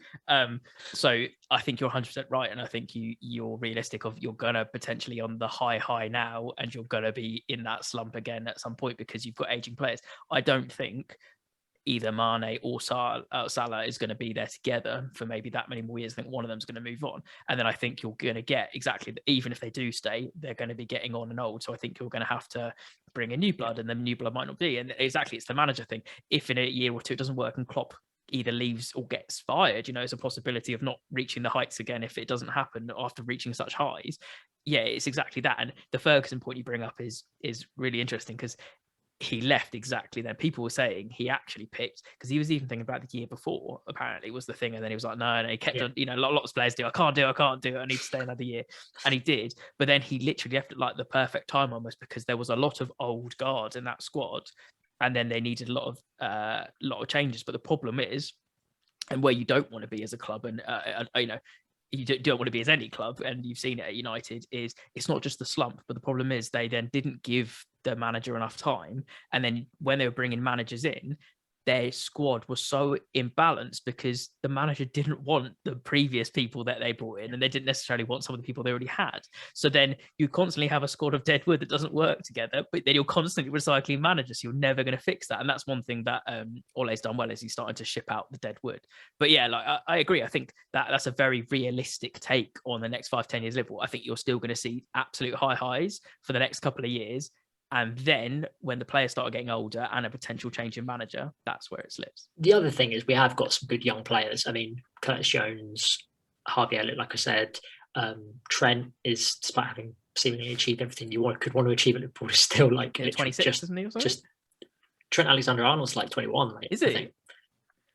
So I think you're 100% right, and I think you're realistic of you're gonna potentially on the high now, and you're gonna be in that slump again at some point because you've got aging players. I don't think either Mane or Salah is going to be there together for maybe that many more years. I think one of them is going to move on. And then I think you're going to get exactly, even if they do stay, they're going to be getting on and old. So I think you're going to have to bring in new blood, and then new blood might not be. And exactly, it's the manager thing. If in a year or two it doesn't work and Klopp either leaves or gets fired, it's a possibility of not reaching the heights again if it doesn't happen after reaching such highs. Yeah, it's exactly that. And the Ferguson point you bring up is really interesting, because he left exactly then. People were saying he actually picked, because he was even thinking about the year before, apparently was the thing. And then he was like, no, he kept on, lots of players do, I can't do it. I need to stay another year. And he did. But then he literally left at like the perfect time almost, because there was a lot of old guard in that squad. And then they needed a lot of changes. But the problem is, and where you don't want to be as a club, and you don't want to be as any club, and you've seen it at United, is it's not just the slump, but the problem is they then didn't give the manager enough time. And then when they were bringing managers in, their squad was so imbalanced because the manager didn't want the previous people that they brought in, and they didn't necessarily want some of the people they already had. So then you constantly have a squad of dead wood that doesn't work together, but then you're constantly recycling managers. So you're never going to fix that. And that's one thing that Ole's done well, is he's starting to ship out the dead wood. But yeah, like I agree. I think that's a very realistic take on the next 5-10 years Liverpool. I think you're still going to see absolute high highs for the next couple of years. And then when the players start getting older and a potential change in manager, that's where it slips. The other thing is we have got some good young players. Curtis Jones, Harvey Elliott, like I said, Trent is, despite having seemingly achieved everything you could want to achieve at Liverpool, is still like 26, isn't he? Or just Trent Alexander-Arnold's like 21. Mate, is he?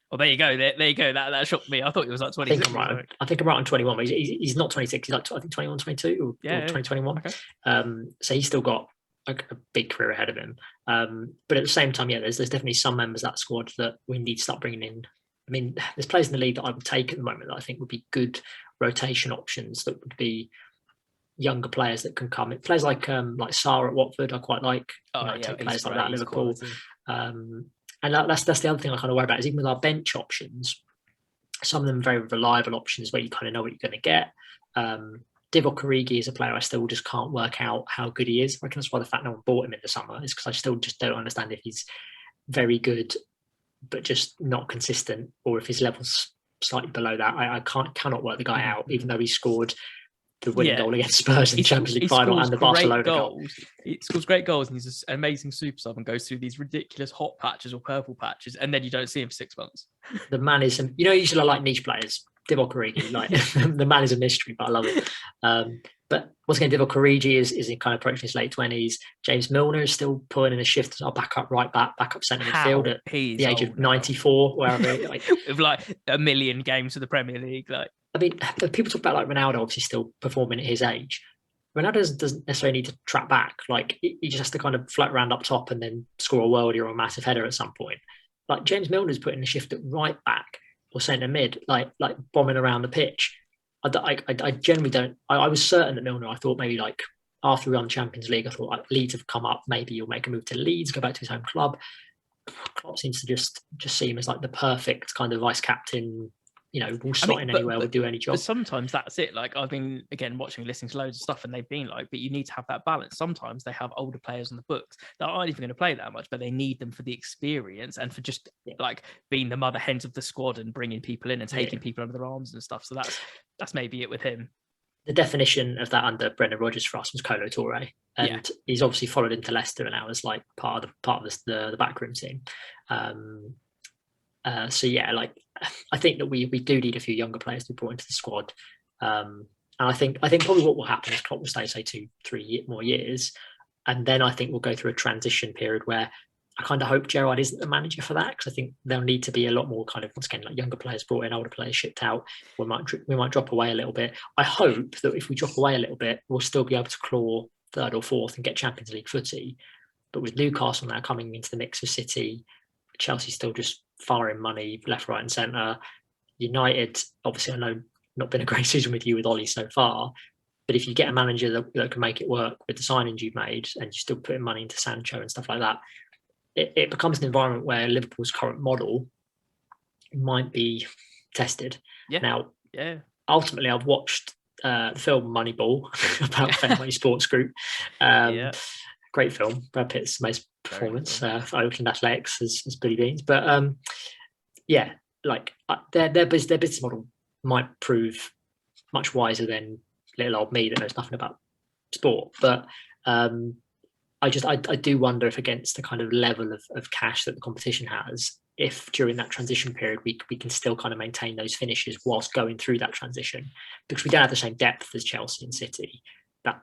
Well, there you go. There you go. That shocked me. I thought he was like 26. I think I'm right on 21, but he's not 26. He's like, I think 21, 22 or 2021. Okay. So he's still got a big career ahead of him. But at the same time, there's definitely some members of that squad that we need to start bringing in. There's players in the league that I would take at the moment that I think would be good rotation options, that would be younger players that can come in. Players like Salah at Watford, I quite like. Take players like that at Liverpool. And that's the other thing I kind of worry about, is even with our bench options, some of them are very reliable options where you kind of know what you're going to get. Divock Origi is a player I still just can't work out how good he is. I reckon that's why the fact no one bought him in the summer is because I still just don't understand if he's very good but just not consistent, or if his level's slightly below that. I cannot work the guy out, even though he scored the winning goal against Spurs in the Champions League final and the Barcelona goal. He scores great goals and he's an amazing super sub and goes through these ridiculous hot patches or purple patches, and then you don't see him for 6 months. The man is, usually I like niche players. Divock Origi, like the man is a mystery, but I love it. But once again, Divock Origi is kind of approaching his late 20s. James Milner is still pulling in a shift as our backup right back, backup centre midfield at the age of 94, wherever. With like a million games for the Premier League. Like, I mean, people talk about like Ronaldo obviously still performing at his age. Ronaldo doesn't necessarily need to track back. Like, he just has to kind of float around up top and then score a worldie or a massive header at some point. Like, James Milner's putting a shift at right back or centre mid, like bombing around the pitch. I generally don't. I was certain that Milner, I thought maybe like after we won the Champions League, I thought like Leeds have come up. Maybe he'll make a move to Leeds, go back to his home club. Klopp seems to just see him as like the perfect kind of vice captain. Will slot in anywhere, will do any job. But sometimes that's it. Like, I've been, again, watching, listening to loads of stuff, and they've been like, but you need to have that balance. Sometimes they have older players on the books that aren't even going to play that much, but they need them for the experience and for just like being the mother hens of the squad and bringing people in and taking people under their arms and stuff. So that's maybe it with him. The definition of that under Brendan Rodgers for us was Kolo Touré, and he's obviously followed into Leicester and now is like part of the backroom team. I think that we do need a few younger players to be brought into the squad. And I think probably what will happen is Klopp will stay, say, 2-3 more years. And then I think we'll go through a transition period where I kind of hope Gerrard isn't the manager for that, because I think there'll need to be a lot more kind of, once again, like younger players brought in, older players shipped out. We might drop away a little bit. I hope that if we drop away a little bit, we'll still be able to claw third or fourth and get Champions League footy. But with Newcastle now coming into the mix of City, Chelsea still just firing money left, right and centre. United, obviously, I know not been a great season with you with Ollie so far, but if you get a manager that can make it work with the signings you've made and you're still putting money into Sancho and stuff like that, it becomes an environment where Liverpool's current model might be tested. Now, ultimately, I've watched the film Moneyball about Fenway Sports Group. Great film. Brad Pitt's most performance for Oakland Athletics as Billy Beans. But their business model might prove much wiser than little old me that knows nothing about sport. But I do wonder if, against the kind of level of cash that the competition has, if during that transition period we can still kind of maintain those finishes whilst going through that transition, because we don't have the same depth as Chelsea and City.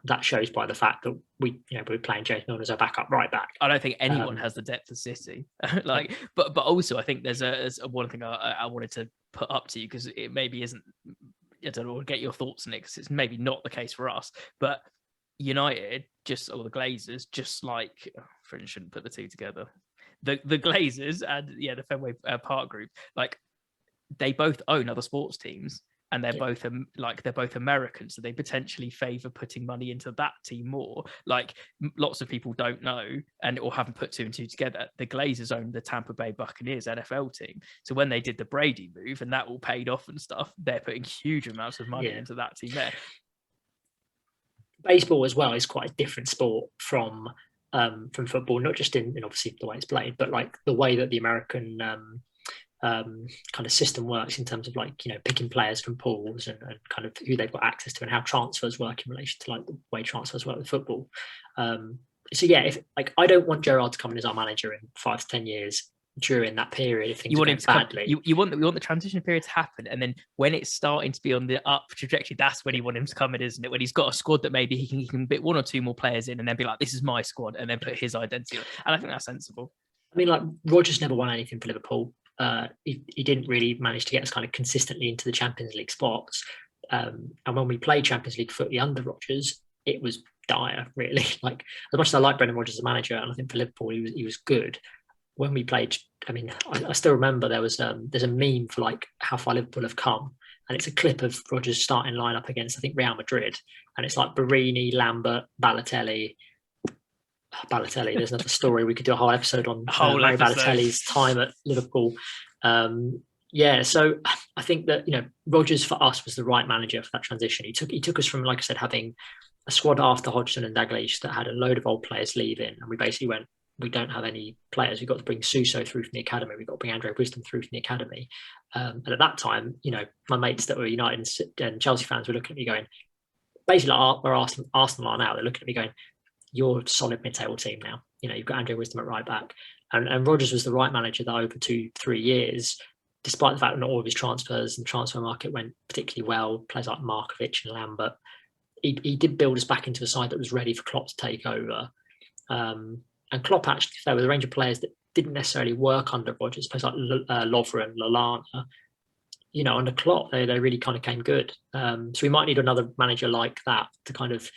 That shows by the fact that we're playing James Milner as a backup right back. I don't think anyone has the depth of City. But also I think there's one thing I wanted to put up to you, because it maybe isn't. I don't know. Get your thoughts on it, because it's maybe not the case for us. But United, or the Glazers, just like French shouldn't put the two together. The Glazers and the Fenway Park Group, like, they both own other sports teams. And they're both American, so they potentially favour putting money into that team more. Like, lots of people don't know or haven't put two and two together. The Glazers own the Tampa Bay Buccaneers NFL team. So when they did the Brady move and that all paid off and stuff, they're putting huge amounts of money into that team there. Baseball as well is quite a different sport from football, not just in obviously the way it's played, but like the way that the American kind of system works in terms of picking players from pools and kind of who they've got access to and how transfers work in relation to like the way transfers work with football. If I don't want Gerrard to come in as our manager in 5 to 10 years during that period if things are going badly. You want the transition period to happen, and then when it's starting to be on the up trajectory, that's when you want him to come in, isn't it? When he's got a squad that maybe he can bit 1 or 2 more players in and then be like, this is my squad, and then put his identity on. And I think that's sensible. I mean, like, Rodgers never won anything for Liverpool. He didn't really manage to get us kind of consistently into the Champions League spots. And when we played Champions League footy under Rodgers, it was dire, really. Like, as much as I like Brendan Rodgers as a manager, and I think for Liverpool he was good. When we played, I mean, I still remember there's a meme for like how far Liverpool have come, and it's a clip of Rodgers' starting lineup against, I think, Real Madrid, and it's like Barini, Lambert, Balotelli. There's another story we could do a whole episode on. Balotelli's time at Liverpool. Yeah, so I think that Rodgers for us was the right manager for that transition. He took us from, like I said, having a squad after Hodgson and Dalglish that had a load of old players leaving, and we basically went, we don't have any players. We've got to bring Suso through from the academy. We've got to bring Andre Wisdom through from the academy. And at that time, my mates that were United and Chelsea fans were looking at me going, basically like where Arsenal are now. They're looking at me going, you're a solid mid-table team now. You've got Andre Wisdom at right back. And Rodgers was the right manager that over 2-3 years, despite the fact that not all of his transfers and transfer market went particularly well, players like Markovic and Lambert, he did build us back into a side that was ready for Klopp to take over. And Klopp actually, there was a range of players that didn't necessarily work under Rodgers, players like Lovren and Lallana. Under Klopp, they really kind of came good. So we might need another manager like that to kind of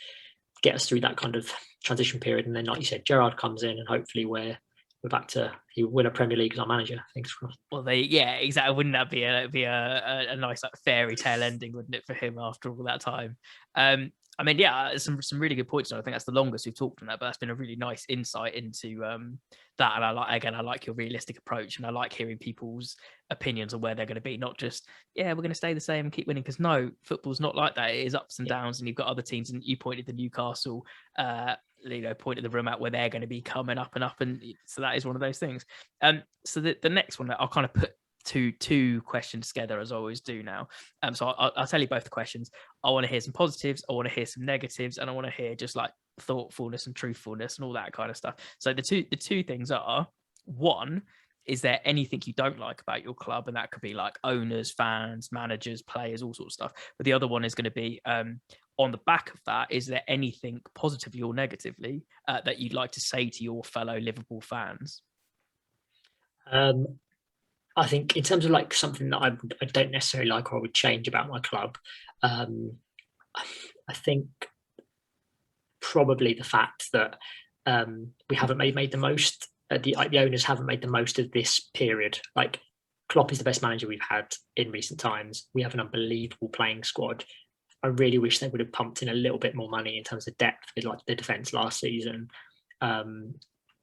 get us through that kind of transition period. And then, like you said, Gerrard comes in, and hopefully we're back to he win a Premier League as our manager. Fingers crossed. Well, exactly. Wouldn't that be a nice like fairy tale ending, wouldn't it, for him after all that time? I mean, yeah, some really good points. I think that's the longest we've talked on that, but that's been a really nice insight into that. And I like your realistic approach, and I like hearing people's opinions on where they're going to be, not just, we're going to stay the same and keep winning, because no, football's not like that. It is ups and downs, and you've got other teams, and you pointed the Newcastle point at the room out where they're going to be coming up and up, and so that is one of those things. So the next one that I'll kind of put two questions together, as I always do now. So I'll tell you both the questions. I want to hear some positives, I want to hear some negatives, and I want to hear just like thoughtfulness and truthfulness and all that kind of stuff. So the two things are, one, is there anything you don't like about your club? And that could be like owners, fans, managers, players, all sorts of stuff. But the other one is going to be, on the back of that, is there anything positively or negatively that you'd like to say to your fellow Liverpool fans? I think in terms of like something that I don't necessarily like or I would change about my club, I think probably the fact that we haven't made the most. The owners haven't made the most of this period. Like, Klopp is the best manager we've had in recent times. We have an unbelievable playing squad. I really wish they would have pumped in a little bit more money in terms of depth with like the defence last season, and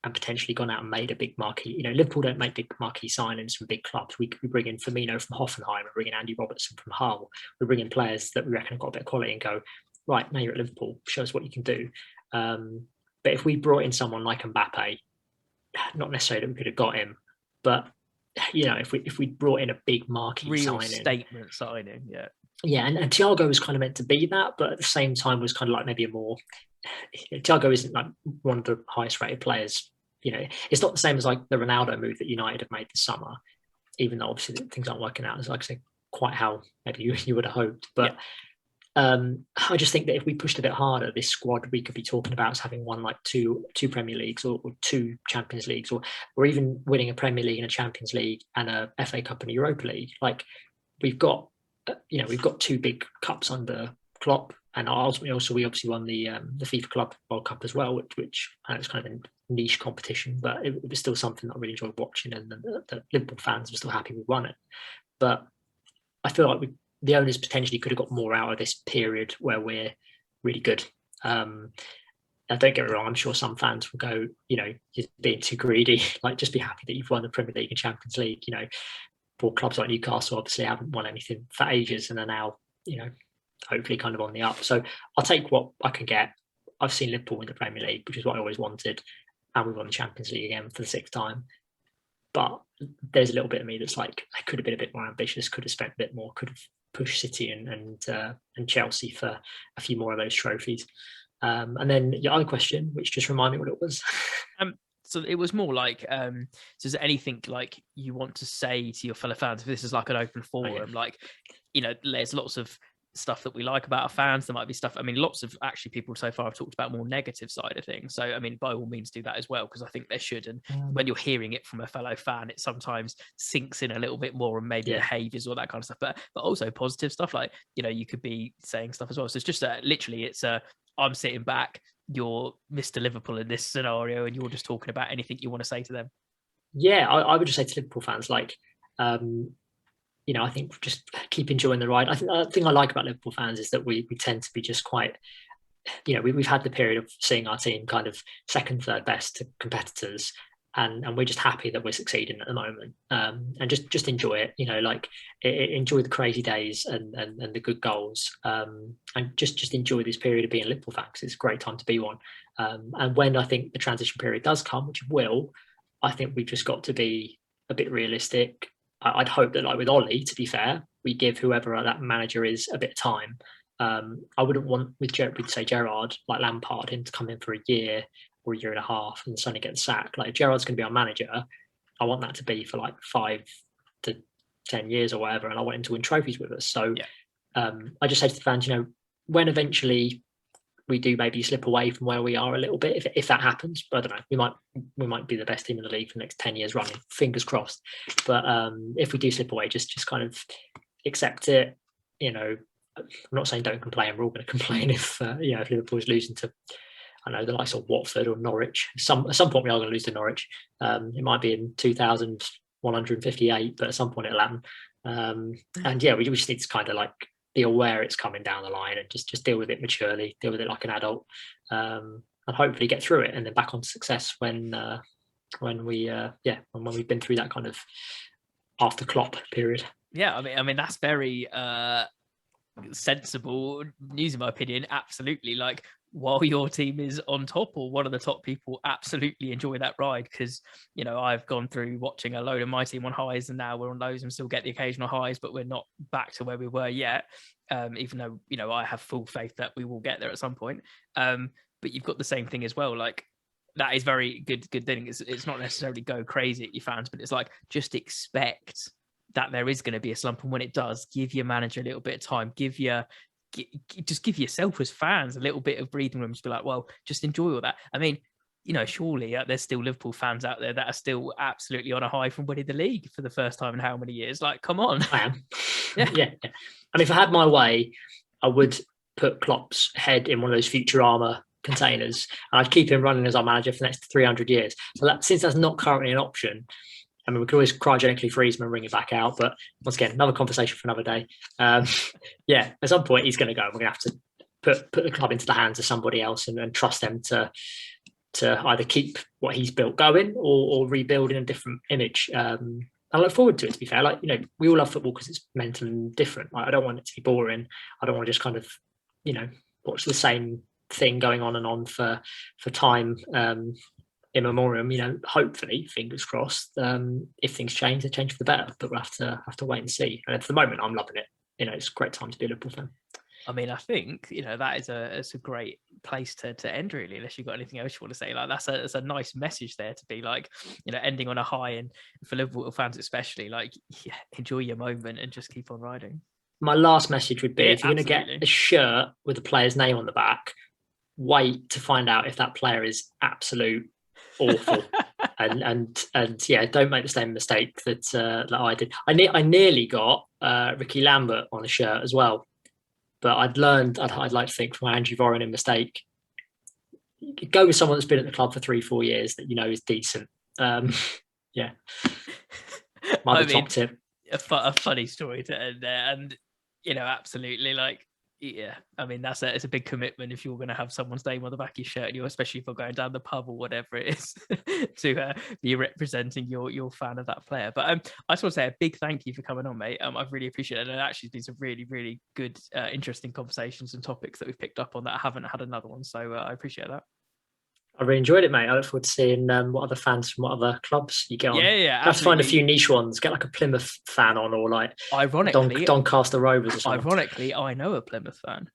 potentially gone out and made a big marquee. Liverpool don't make big marquee signings from big clubs. We bring in Firmino from Hoffenheim, we bring in Andy Robertson from Hull. We bring in players that we reckon have got a bit of quality and go, right, now you're at Liverpool, show us what you can do. But if we brought in someone like Mbappe, not necessarily that we could have got him, but if we brought in a big marquee real statement signing, and Thiago was kind of meant to be that, but at the same time was kind of like maybe a more. Thiago isn't like one of the highest rated players. It's not the same as like the Ronaldo move that United have made this summer, even though obviously things aren't working out as, like I say, quite how maybe you would have hoped. But I just think that if we pushed a bit harder, this squad we could be talking about as having won like two Premier Leagues or 2 Champions Leagues, or even winning a Premier League and a Champions League and a FA Cup and a Europa League. Like, we've got 2 big cups under Klopp, and ultimately also we obviously won the FIFA Club World Cup as well, which I know it's kind of a niche competition, but it was still something that I really enjoyed watching, and the Liverpool fans were still happy we won it. But I feel like the owners potentially could have got more out of this period where we're really good. And don't get me wrong, I'm sure some fans will go, you're being too greedy. Like, just be happy that you've won the Premier League and Champions League. For clubs like Newcastle, obviously haven't won anything for ages and are now, hopefully kind of on the up. So I'll take what I can get. I've seen Liverpool win the Premier League, which is what I always wanted, and we won the Champions League again for the 6th time. But there's a little bit of me that's like, I could have been a bit more ambitious, could have spent a bit more, could have pushed City and Chelsea for a few more of those trophies. And then your other question, which just remind me what it was. So it was more like, so is there anything like you want to say to your fellow fans? If this is like an open forum, like, there's lots of stuff that we like about our fans. There might be stuff, lots of actually people so far have talked about more negative side of things. So, by all means do that as well, because I think there should. And when you're hearing it from a fellow fan, it sometimes sinks in a little bit more, and maybe behaviors or that kind of stuff, but also positive stuff. Like, you could be saying stuff as well. So it's just literally I'm sitting back, you're Mr. Liverpool in this scenario, and you're just talking about anything you want to say to them. Yeah, I would just say to Liverpool fans, like, I think just keep enjoying the ride. I think the thing I like about Liverpool fans is that we tend to be just quite, we've had the period of seeing our team kind of second, third best to competitors, and we're just happy that we're succeeding at the moment, and just enjoy it, like enjoy the crazy days and the good goals, and just enjoy this period of being a Liverpool fan, because it's a great time to be one. And when I think the transition period does come, which it will, I think we've just got to be a bit realistic. I'd hope that, like with Ollie, to be fair, we give whoever that manager is a bit of time. I wouldn't want, with say Gerrard, like Lampard, him to come in for a year or a year and a half and suddenly get sacked. Like, if Gerrard's going to be our manager, I want that to be for like 5 to 10 years or whatever, and I want him to win trophies with us. So I just say to the fans, when eventually we do maybe slip away from where we are a little bit, if that happens, but I don't know, we might be the best team in the league for the next 10 years running, fingers crossed. But if we do slip away, just kind of accept it. I'm not saying don't complain. We're all going to complain if Liverpool is losing to, I know, the likes of Watford or Norwich. At some point we are going to lose to Norwich. It might be in 2158, but at some point it'll happen. And yeah, we just need to kind of like be aware it's coming down the line and just deal with it maturely, deal with it like an adult, and hopefully get through it and then back on success when we've been through that kind of after Klopp period. Yeah, I mean that's very sensible news in my opinion. Absolutely. Like, while your team is on top or one of the top people, absolutely enjoy that ride, because I've gone through watching a load of my team on highs and now we're on lows and still get the occasional highs, but we're not back to where we were yet, even though I have full faith that we will get there at some point. But you've got the same thing as well. Like, that is very good thing. It's not necessarily go crazy at your fans, but it's like, just expect that there is going to be a slump, and when it does, give your manager a little bit of time, just give yourself as fans a little bit of breathing room to be like, well, just enjoy all that. I mean, surely there's still Liverpool fans out there that are still absolutely on a high from winning the league for the first time in how many years? Like, come on. I am. Yeah. I mean, if I had my way, I would put Klopp's head in one of those Futurama containers and I'd keep him running as our manager for the next 300 years. So since that's not currently an option, I mean, we could always cryogenically freeze him and bring it back out. But once again, another conversation for another day. Yeah, at some point he's going to go. We're going to have to put the club into the hands of somebody else and trust them to either keep what he's built going or rebuild in a different image. I look forward to it, to be fair. Like, we all love football because it's mental and different. Like, I don't want it to be boring. I don't want to just kind of, watch the same thing going on and on for time. In memoriam, hopefully, fingers crossed. If things change, they change for the better. But we'll have to wait and see. And for the moment, I'm loving it. It's a great time to be a Liverpool fan. I mean, I think that is a great place to end, really. Unless you've got anything else you want to say, like that's a nice message there to be like, ending on a high, and for Liverpool fans especially, like, enjoy your moment and just keep on riding. My last message would be: if you're going to get absolutely. a shirt with a player's name on the back, wait to find out if that player is absolute awful. and yeah, don't make the same mistake that I did. I nearly got Ricky Lambert on a shirt as well, but I'd like to think from my Andrew Voronin mistake, go with someone that's been at the club for 3-4 years that is decent. Yeah, might be top tip. A funny story to end there, and absolutely, like, yeah, I mean, it's a big commitment if you're going to have someone's name on the back of your shirt, and especially if you're going down the pub or whatever it is, to be representing your fan of that player. But I just want to say a big thank you for coming on, mate. I've really appreciated it. And it actually has been some really, really good, interesting conversations and topics that we've picked up on that I haven't had another one. So I appreciate that. I really enjoyed it, mate. I look forward to seeing what other fans from what other clubs you get on. Yeah, have to find a few niche ones. Get like a Plymouth fan on, or like ironically Doncaster Rovers or something. Ironically, I know a Plymouth fan.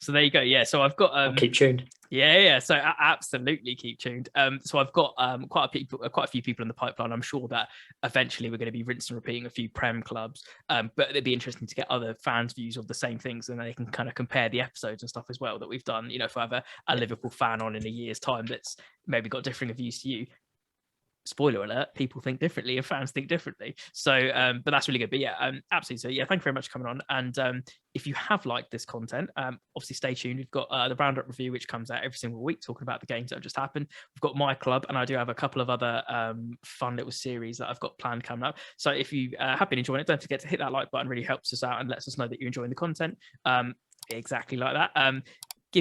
So there you go. Yeah, so I've got I'll keep tuned. Yeah. So absolutely keep tuned. So I've got quite a few people in the pipeline. I'm sure that eventually we're going to be rinsing and repeating a few Prem clubs. But it'd be interesting to get other fans' views of the same things, and they can kind of compare the episodes and stuff as well that we've done. If I have a Liverpool fan on in a year's time that's maybe got differing views to you. Spoiler alert, people think differently and fans think differently. So, but that's really good. But yeah, absolutely. So yeah, thank you very much for coming on. And if you have liked this content, obviously stay tuned. We've got the Roundup review, which comes out every single week, talking about the games that have just happened. We've got My Club, and I do have a couple of other fun little series that I've got planned coming up. So if you have been enjoying it, don't forget to hit that like button. Really helps us out and lets us know that you're enjoying the content. Exactly like that.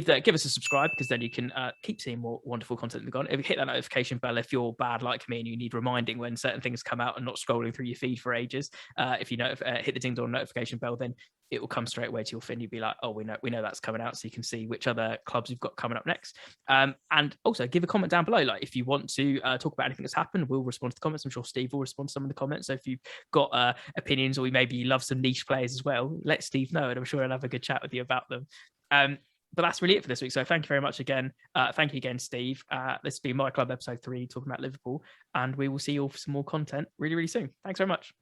give us a subscribe, because then you can keep seeing more wonderful content in the gone. If you hit that notification bell, if you're bad like me and you need reminding when certain things come out and not scrolling through your feed for ages, if you hit the ding dong notification bell, then it will come straight away to your feed. You'll be like, oh, we know that's coming out, so you can see which other clubs we've got coming up next. And also give a comment down below. Like, if you want to talk about anything that's happened, we'll respond to the comments. I'm sure Steve will respond to some of the comments. So if you've got opinions, or maybe you love some niche players as well, let Steve know, and I'm sure he'll have a good chat with you about them. But that's really it for this week. So thank you very much again. Thank you again, Steve. This has been My Club episode 3, talking about Liverpool, and we will see you all for some more content really, really soon. Thanks very much.